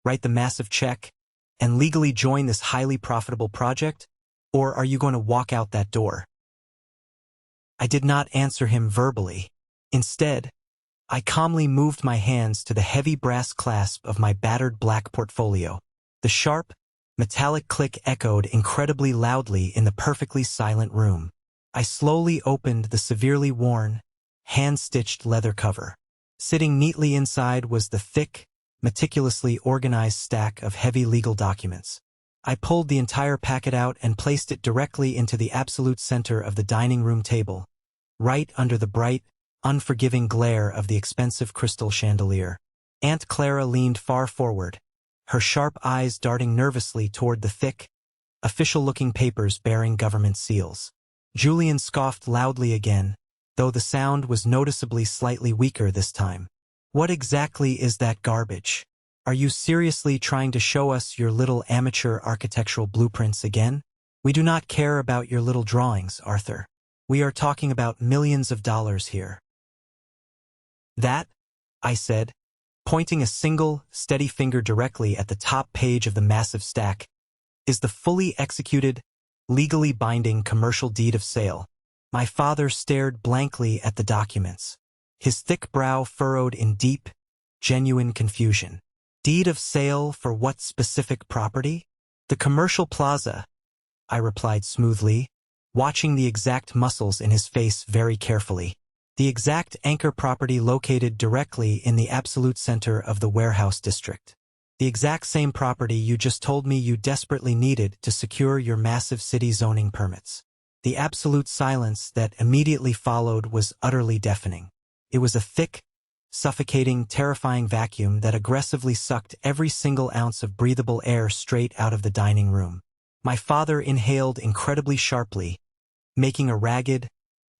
Write the massive check, and legally join this highly profitable project? Or are you going to walk out that door? I did not answer him verbally. Instead, I calmly moved my hands to the heavy brass clasp of my battered black portfolio. The sharp, metallic click echoed incredibly loudly in the perfectly silent room. I slowly opened the severely worn, hand-stitched leather cover. Sitting neatly inside was the thick, meticulously organized stack of heavy legal documents. I pulled the entire packet out and placed it directly into the absolute center of the dining room table, right under the bright, unforgiving glare of the expensive crystal chandelier. Aunt Clara leaned far forward, her sharp eyes darting nervously toward the thick, official-looking papers bearing government seals. Julian scoffed loudly again, though the sound was noticeably slightly weaker this time. What exactly is that garbage? Are you seriously trying to show us your little amateur architectural blueprints again? We do not care about your little drawings, Arthur. We are talking about millions of dollars here. That, I said, pointing a single, steady finger directly at the top page of the massive stack, is the fully executed, legally binding commercial deed of sale. My father stared blankly at the documents, his thick brow furrowed in deep, genuine confusion. Deed of sale for what specific property? The commercial plaza, I replied smoothly, watching the exact muscles in his face very carefully. The exact anchor property located directly in the absolute center of the warehouse district. The exact same property you just told me you desperately needed to secure your massive city zoning permits. The absolute silence that immediately followed was utterly deafening. It was a thick, suffocating, terrifying vacuum that aggressively sucked every single ounce of breathable air straight out of the dining room. My father inhaled incredibly sharply, making a ragged,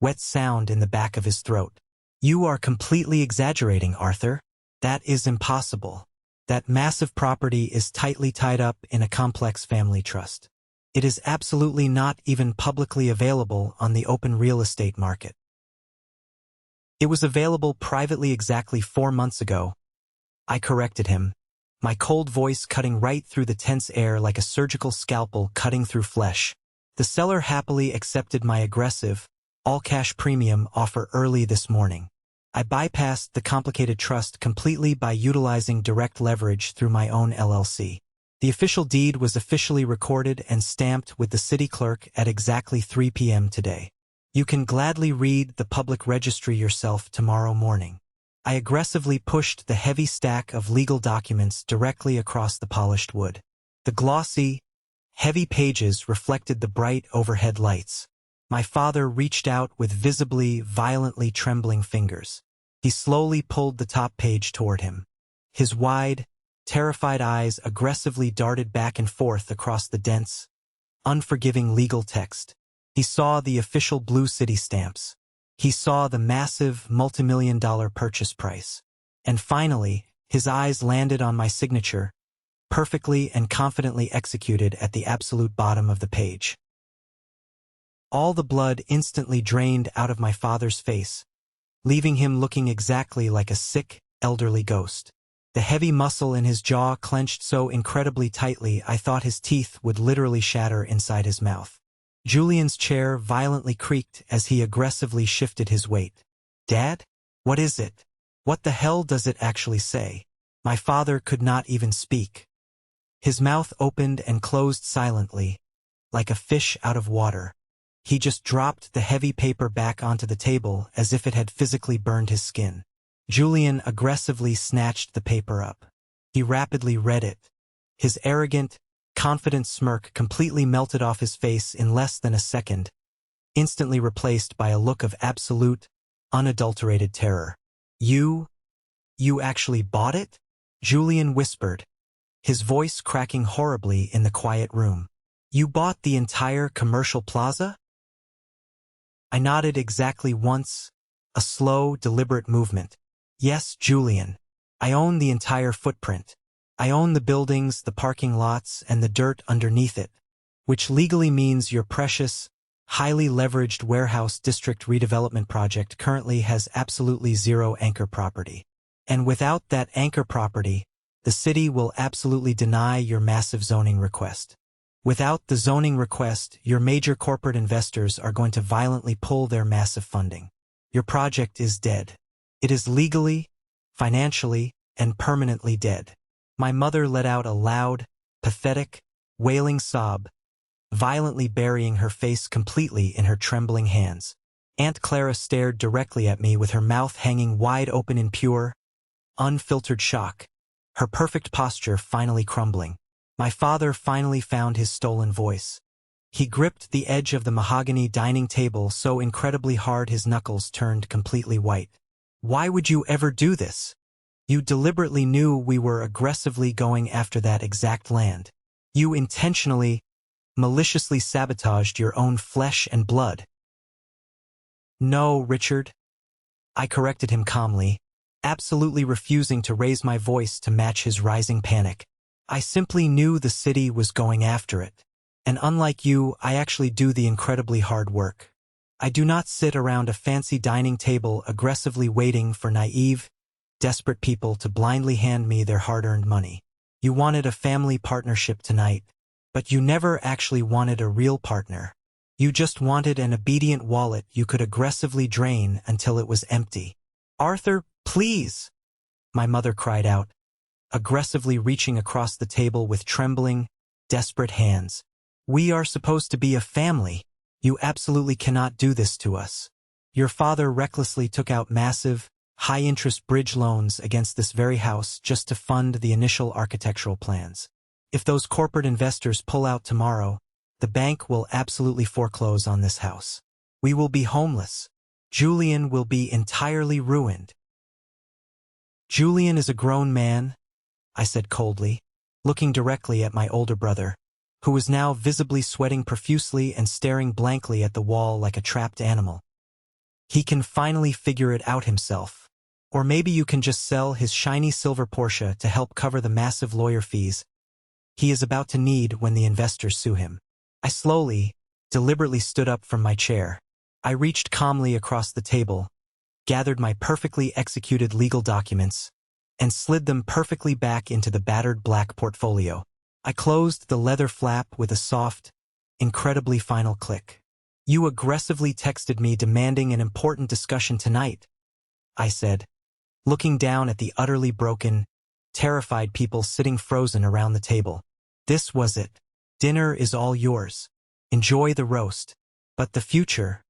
wet sound in the back of his throat. You are completely exaggerating, Arthur. That is impossible. That massive property is tightly tied up in a complex family trust. It is absolutely not even publicly available on the open real estate market. It was available privately exactly 4 months ago. I corrected him, my cold voice cutting right through the tense air like a surgical scalpel cutting through flesh. The seller happily accepted my aggressive, all-cash premium offer early this morning. I bypassed the complicated trust completely by utilizing direct leverage through my own LLC. The official deed was officially recorded and stamped with the city clerk at exactly 3 p.m. today. You can gladly read the public registry yourself tomorrow morning. I aggressively pushed the heavy stack of legal documents directly across the polished wood. The glossy, heavy pages reflected the bright overhead lights. My father reached out with visibly, violently trembling fingers. He slowly pulled the top page toward him. His wide, terrified eyes aggressively darted back and forth across the dense, unforgiving legal text. He saw the official blue city stamps. He saw the massive, multimillion-dollar purchase price. And finally, his eyes landed on my signature, perfectly and confidently executed at the absolute bottom of the page. All the blood instantly drained out of my father's face, leaving him looking exactly like a sick, elderly ghost. The heavy muscle in his jaw clenched so incredibly tightly I thought his teeth would literally shatter inside his mouth. Julian's chair violently creaked as he aggressively shifted his weight. Dad? What is it? What the hell does it actually say? My father could not even speak. His mouth opened and closed silently, like a fish out of water. He just dropped the heavy paper back onto the table as if it had physically burned his skin. Julian aggressively snatched the paper up. He rapidly read it. His arrogant, confident smirk completely melted off his face in less than a second, instantly replaced by a look of absolute, unadulterated terror. You actually bought it? Julian whispered, his voice cracking horribly in the quiet room. You bought the entire commercial plaza? I nodded exactly once, a slow, deliberate movement. Yes, Julian. I own the entire footprint. I own the buildings, the parking lots, and the dirt underneath it, which legally means your precious, highly leveraged warehouse district redevelopment project currently has absolutely zero anchor property. And without that anchor property, the city will absolutely deny your massive zoning request. Without the zoning request, your major corporate investors are going to violently pull their massive funding. Your project is dead. It is legally, financially, and permanently dead. My mother let out a loud, pathetic, wailing sob, violently burying her face completely in her trembling hands. Aunt Clara stared directly at me with her mouth hanging wide open in pure, unfiltered shock, her perfect posture finally crumbling. My father finally found his stolen voice. He gripped the edge of the mahogany dining table so incredibly hard his knuckles turned completely white. Why would you ever do this? You deliberately knew we were aggressively going after that exact land. You intentionally, maliciously sabotaged your own flesh and blood. No, Richard. I corrected him calmly, absolutely refusing to raise my voice to match his rising panic. I simply knew the city was going after it. And unlike you, I actually do the incredibly hard work. I do not sit around a fancy dining table aggressively waiting for naive, desperate people to blindly hand me their hard-earned money. You wanted a family partnership tonight, but you never actually wanted a real partner. You just wanted an obedient wallet you could aggressively drain until it was empty. Arthur, please! My mother cried out, aggressively reaching across the table with trembling, desperate hands. We are supposed to be a family. You absolutely cannot do this to us. Your father recklessly took out massive, high-interest bridge loans against this very house just to fund the initial architectural plans. If those corporate investors pull out tomorrow, the bank will absolutely foreclose on this house. We will be homeless. Julian will be entirely ruined. Julian is a grown man, I said coldly, looking directly at my older brother, who was now visibly sweating profusely and staring blankly at the wall like a trapped animal. He can finally figure it out himself. Or maybe you can just sell his shiny silver Porsche to help cover the massive lawyer fees he is about to need when the investors sue him. I slowly, deliberately stood up from my chair. I reached calmly across the table, gathered my perfectly executed legal documents, and slid them perfectly back into the battered black portfolio. I closed the leather flap with a soft, incredibly final click. You aggressively texted me demanding an important discussion tonight, I said, looking down at the utterly broken, terrified people sitting frozen around the table. This was it. Dinner is all yours. Enjoy the roast. But the future,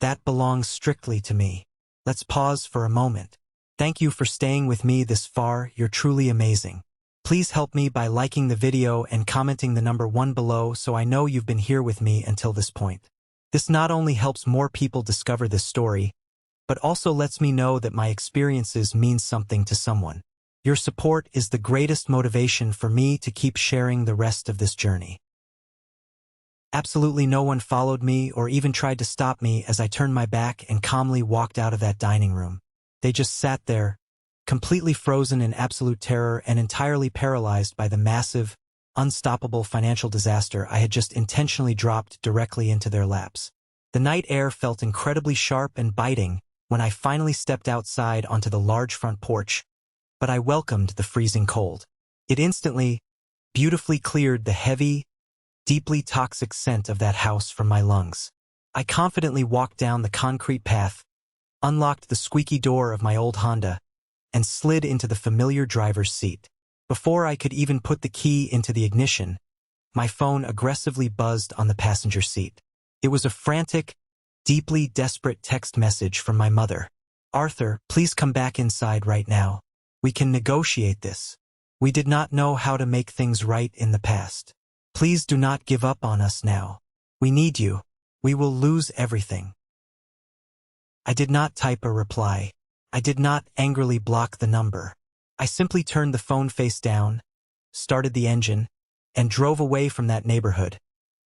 that belongs strictly to me. Let's pause for a moment. Thank you for staying with me this far. You're truly amazing. Please help me by liking the video and commenting the number 1 below so I know you've been here with me until this point. This not only helps more people discover this story, but also lets me know that my experiences mean something to someone. Your support is the greatest motivation for me to keep sharing the rest of this journey. Absolutely no one followed me or even tried to stop me as I turned my back and calmly walked out of that dining room. They just sat there, completely frozen in absolute terror and entirely paralyzed by the massive, unstoppable financial disaster I had just intentionally dropped directly into their laps. The night air felt incredibly sharp and biting when I finally stepped outside onto the large front porch, but I welcomed the freezing cold. It instantly, beautifully cleared the heavy, deeply toxic scent of that house from my lungs. I confidently walked down the concrete path, unlocked the squeaky door of my old Honda, and slid into the familiar driver's seat. Before I could even put the key into the ignition, my phone aggressively buzzed on the passenger seat. It was a frantic, deeply desperate text message from my mother. Arthur, please come back inside right now. We can negotiate this. We did not know how to make things right in the past. Please do not give up on us now. We need you. We will lose everything. I did not type a reply. I did not angrily block the number. I simply turned the phone face down, started the engine, and drove away from that neighborhood,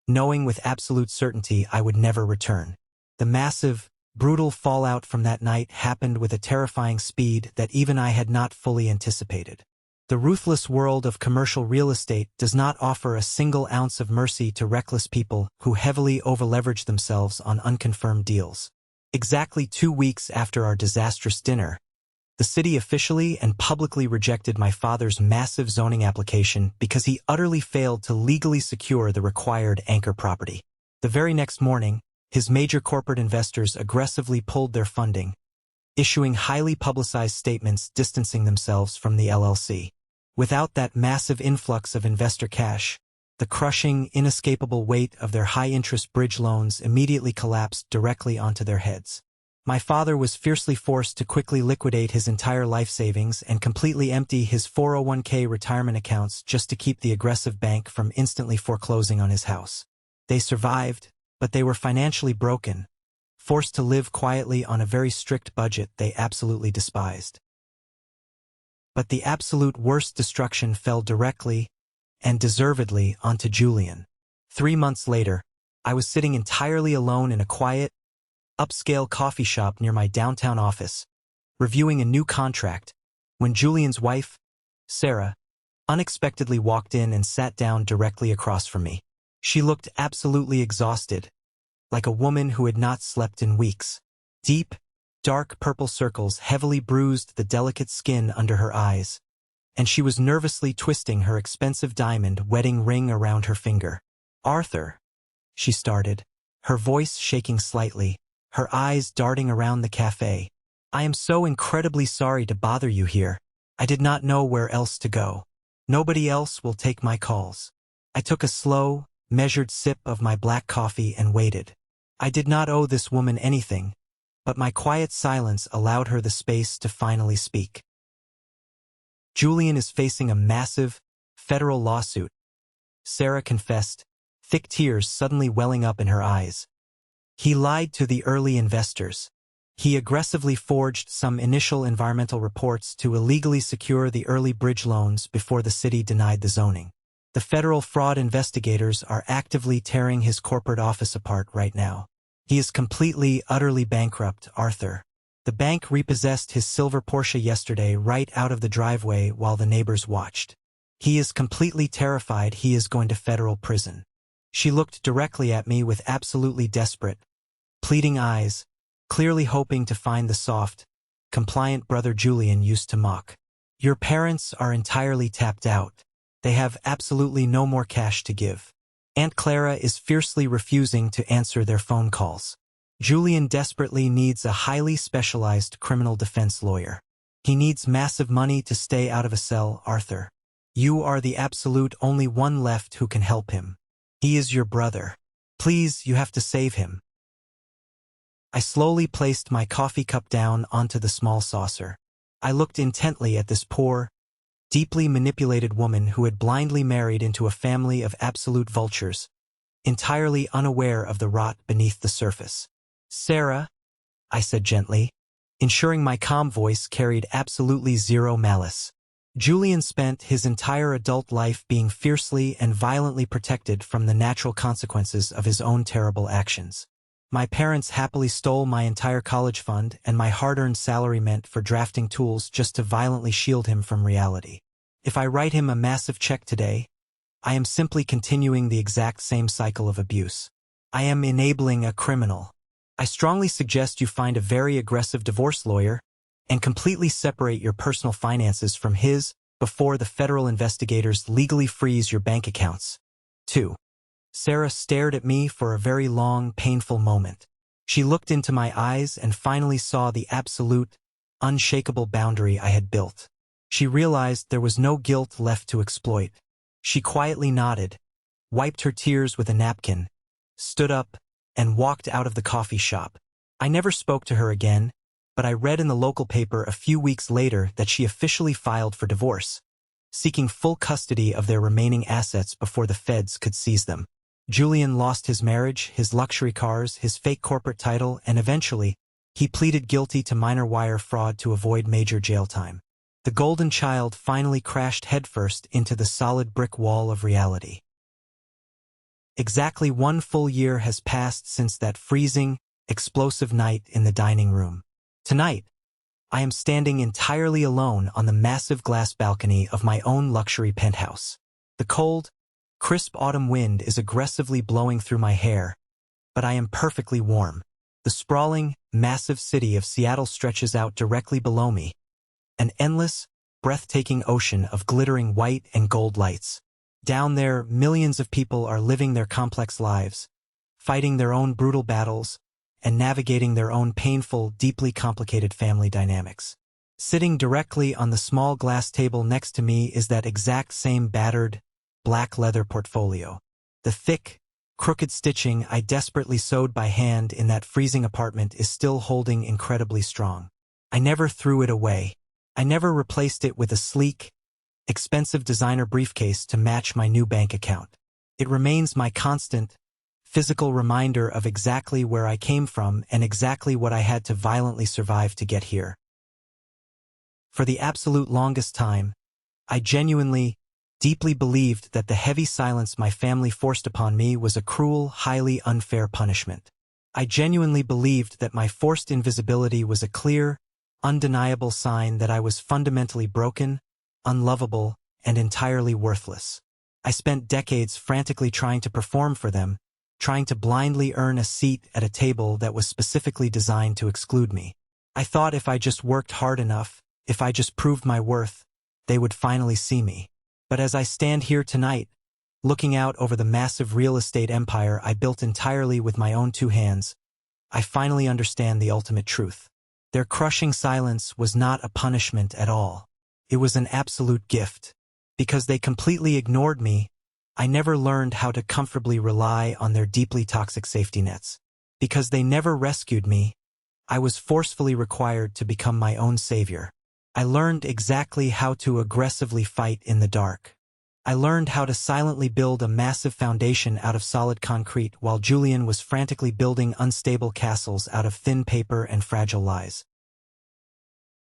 knowing with absolute certainty I would never return. The massive, brutal fallout from that night happened with a terrifying speed that even I had not fully anticipated. The ruthless world of commercial real estate does not offer a single ounce of mercy to reckless people who heavily overleverage themselves on unconfirmed deals. Exactly 2 weeks after our disastrous dinner, The city officially and publicly rejected my father's massive zoning application because he utterly failed to legally secure the required anchor property. The very next morning, his major corporate investors aggressively pulled their funding, issuing highly publicized statements distancing themselves from the LLC. Without that massive influx of investor cash, the crushing, inescapable weight of their high-interest bridge loans immediately collapsed directly onto their heads. My father was fiercely forced to quickly liquidate his entire life savings and completely empty his 401k retirement accounts just to keep the aggressive bank from instantly foreclosing on his house. They survived, but they were financially broken, forced to live quietly on a very strict budget they absolutely despised. But the absolute worst destruction fell directly and deservedly onto Julian. 3 months later, I was sitting entirely alone in a quiet, upscale coffee shop near my downtown office, reviewing a new contract, when Julian's wife, Sarah, unexpectedly walked in and sat down directly across from me. She looked absolutely exhausted, like a woman who had not slept in weeks. Deep, dark purple circles heavily bruised the delicate skin under her eyes, and she was nervously twisting her expensive diamond wedding ring around her finger. "Arthur," she started, her voice shaking slightly, her eyes darting around the cafe. "I am so incredibly sorry to bother you here. I did not know where else to go. Nobody else will take my calls." I took a slow, measured sip of my black coffee and waited. I did not owe this woman anything, but my quiet silence allowed her the space to finally speak. "Julian is facing a massive, federal lawsuit," Sarah confessed, thick tears suddenly welling up in her eyes. "He lied to the early investors. He aggressively forged some initial environmental reports to illegally secure the early bridge loans before the city denied the zoning. The federal fraud investigators are actively tearing his corporate office apart right now. He is completely, utterly bankrupt, Arthur. The bank repossessed his silver Porsche yesterday right out of the driveway while the neighbors watched. He is completely terrified he is going to federal prison." She looked directly at me with absolutely desperate, pleading eyes, clearly hoping to find the soft, compliant brother Julian used to mock. "Your parents are entirely tapped out. They have absolutely no more cash to give. Aunt Clara is fiercely refusing to answer their phone calls. Julian desperately needs a highly specialized criminal defense lawyer. He needs massive money to stay out of a cell, Arthur. You are the absolute only one left who can help him. He is your brother. Please, you have to save him." I slowly placed my coffee cup down onto the small saucer. I looked intently at this poor, deeply manipulated woman who had blindly married into a family of absolute vultures, entirely unaware of the rot beneath the surface. "Sarah," I said gently, ensuring my calm voice carried absolutely zero malice. "Julian spent his entire adult life being fiercely and violently protected from the natural consequences of his own terrible actions. My parents happily stole my entire college fund and my hard-earned salary meant for drafting tools just to violently shield him from reality. If I write him a massive check today, I am simply continuing the exact same cycle of abuse. I am enabling a criminal. I strongly suggest you find a very aggressive divorce lawyer and completely separate your personal finances from his before the federal investigators legally freeze your bank accounts." 2. Sarah stared at me for a very long, painful moment. She looked into my eyes and finally saw the absolute, unshakable boundary I had built. She realized there was no guilt left to exploit. She quietly nodded, wiped her tears with a napkin, stood up, and walked out of the coffee shop. I never spoke to her again, but I read in the local paper a few weeks later that she officially filed for divorce, seeking full custody of their remaining assets before the feds could seize them. Julian lost his marriage, his luxury cars, his fake corporate title, and eventually, he pleaded guilty to minor wire fraud to avoid major jail time. The golden child finally crashed headfirst into the solid brick wall of reality. Exactly 1 full year has passed since that freezing, explosive night in the dining room. Tonight, I am standing entirely alone on the massive glass balcony of my own luxury penthouse. The cold, crisp autumn wind is aggressively blowing through my hair, but I am perfectly warm. The sprawling, massive city of Seattle stretches out directly below me, An endless, breathtaking ocean of glittering white and gold lights. Down there, millions of people are living their complex lives, fighting their own brutal battles, and navigating their own painful, deeply complicated family dynamics. Sitting directly on the small glass table next to me is that exact same battered, black leather portfolio. The thick, crooked stitching I desperately sewed by hand in that freezing apartment is still holding incredibly strong. I never threw it away. I never replaced it with a sleek, expensive designer briefcase to match my new bank account. It remains my constant, physical reminder of exactly where I came from and exactly what I had to violently survive to get here. For the absolute longest time, I genuinely, deeply believed that the heavy silence my family forced upon me was a cruel, highly unfair punishment. I genuinely believed that my forced invisibility was a clear, undeniable sign that I was fundamentally broken, unlovable, and entirely worthless. I spent decades frantically trying to perform for them, trying to blindly earn a seat at a table that was specifically designed to exclude me. I thought if I just worked hard enough, if I just proved my worth, they would finally see me. But as I stand here tonight, looking out over the massive real estate empire I built entirely with my own two hands, I finally understand the ultimate truth. Their crushing silence was not a punishment at all. It was an absolute gift. Because they completely ignored me, I never learned how to comfortably rely on their deeply toxic safety nets. Because they never rescued me, I was forcefully required to become my own savior. I learned exactly how to aggressively fight in the dark. I learned how to silently build a massive foundation out of solid concrete while Julian was frantically building unstable castles out of thin paper and fragile lies.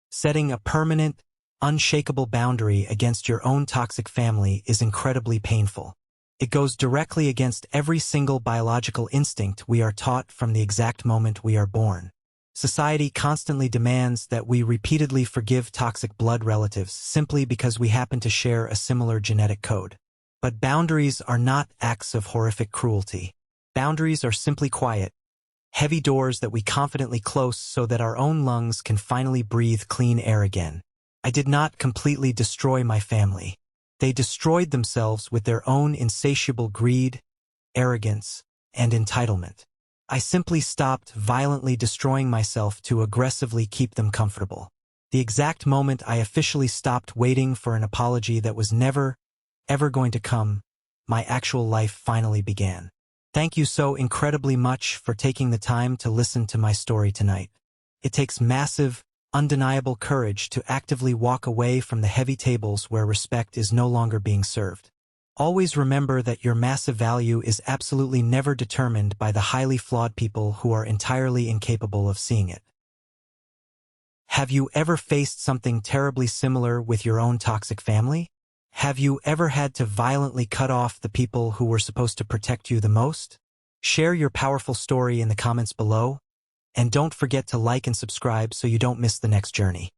Setting a permanent, unshakable boundary against your own toxic family is incredibly painful. It goes directly against every single biological instinct we are taught from the exact moment we are born. Society constantly demands that we repeatedly forgive toxic blood relatives simply because we happen to share a similar genetic code. But boundaries are not acts of horrific cruelty. Boundaries are simply quiet, heavy doors that we confidently close so that our own lungs can finally breathe clean air again. I did not completely destroy my family. They destroyed themselves with their own insatiable greed, arrogance, and entitlement. I simply stopped violently destroying myself to aggressively keep them comfortable. The exact moment I officially stopped waiting for an apology that was never, ever going to come, my actual life finally began. Thank you so incredibly much for taking the time to listen to my story tonight. It takes massive, undeniable courage to actively walk away from the heavy tables where respect is no longer being served. Always remember that your massive value is absolutely never determined by the highly flawed people who are entirely incapable of seeing it. Have you ever faced something terribly similar with your own toxic family? Have you ever had to violently cut off the people who were supposed to protect you the most? Share your powerful story in the comments below, and don't forget to like and subscribe so you don't miss the next journey.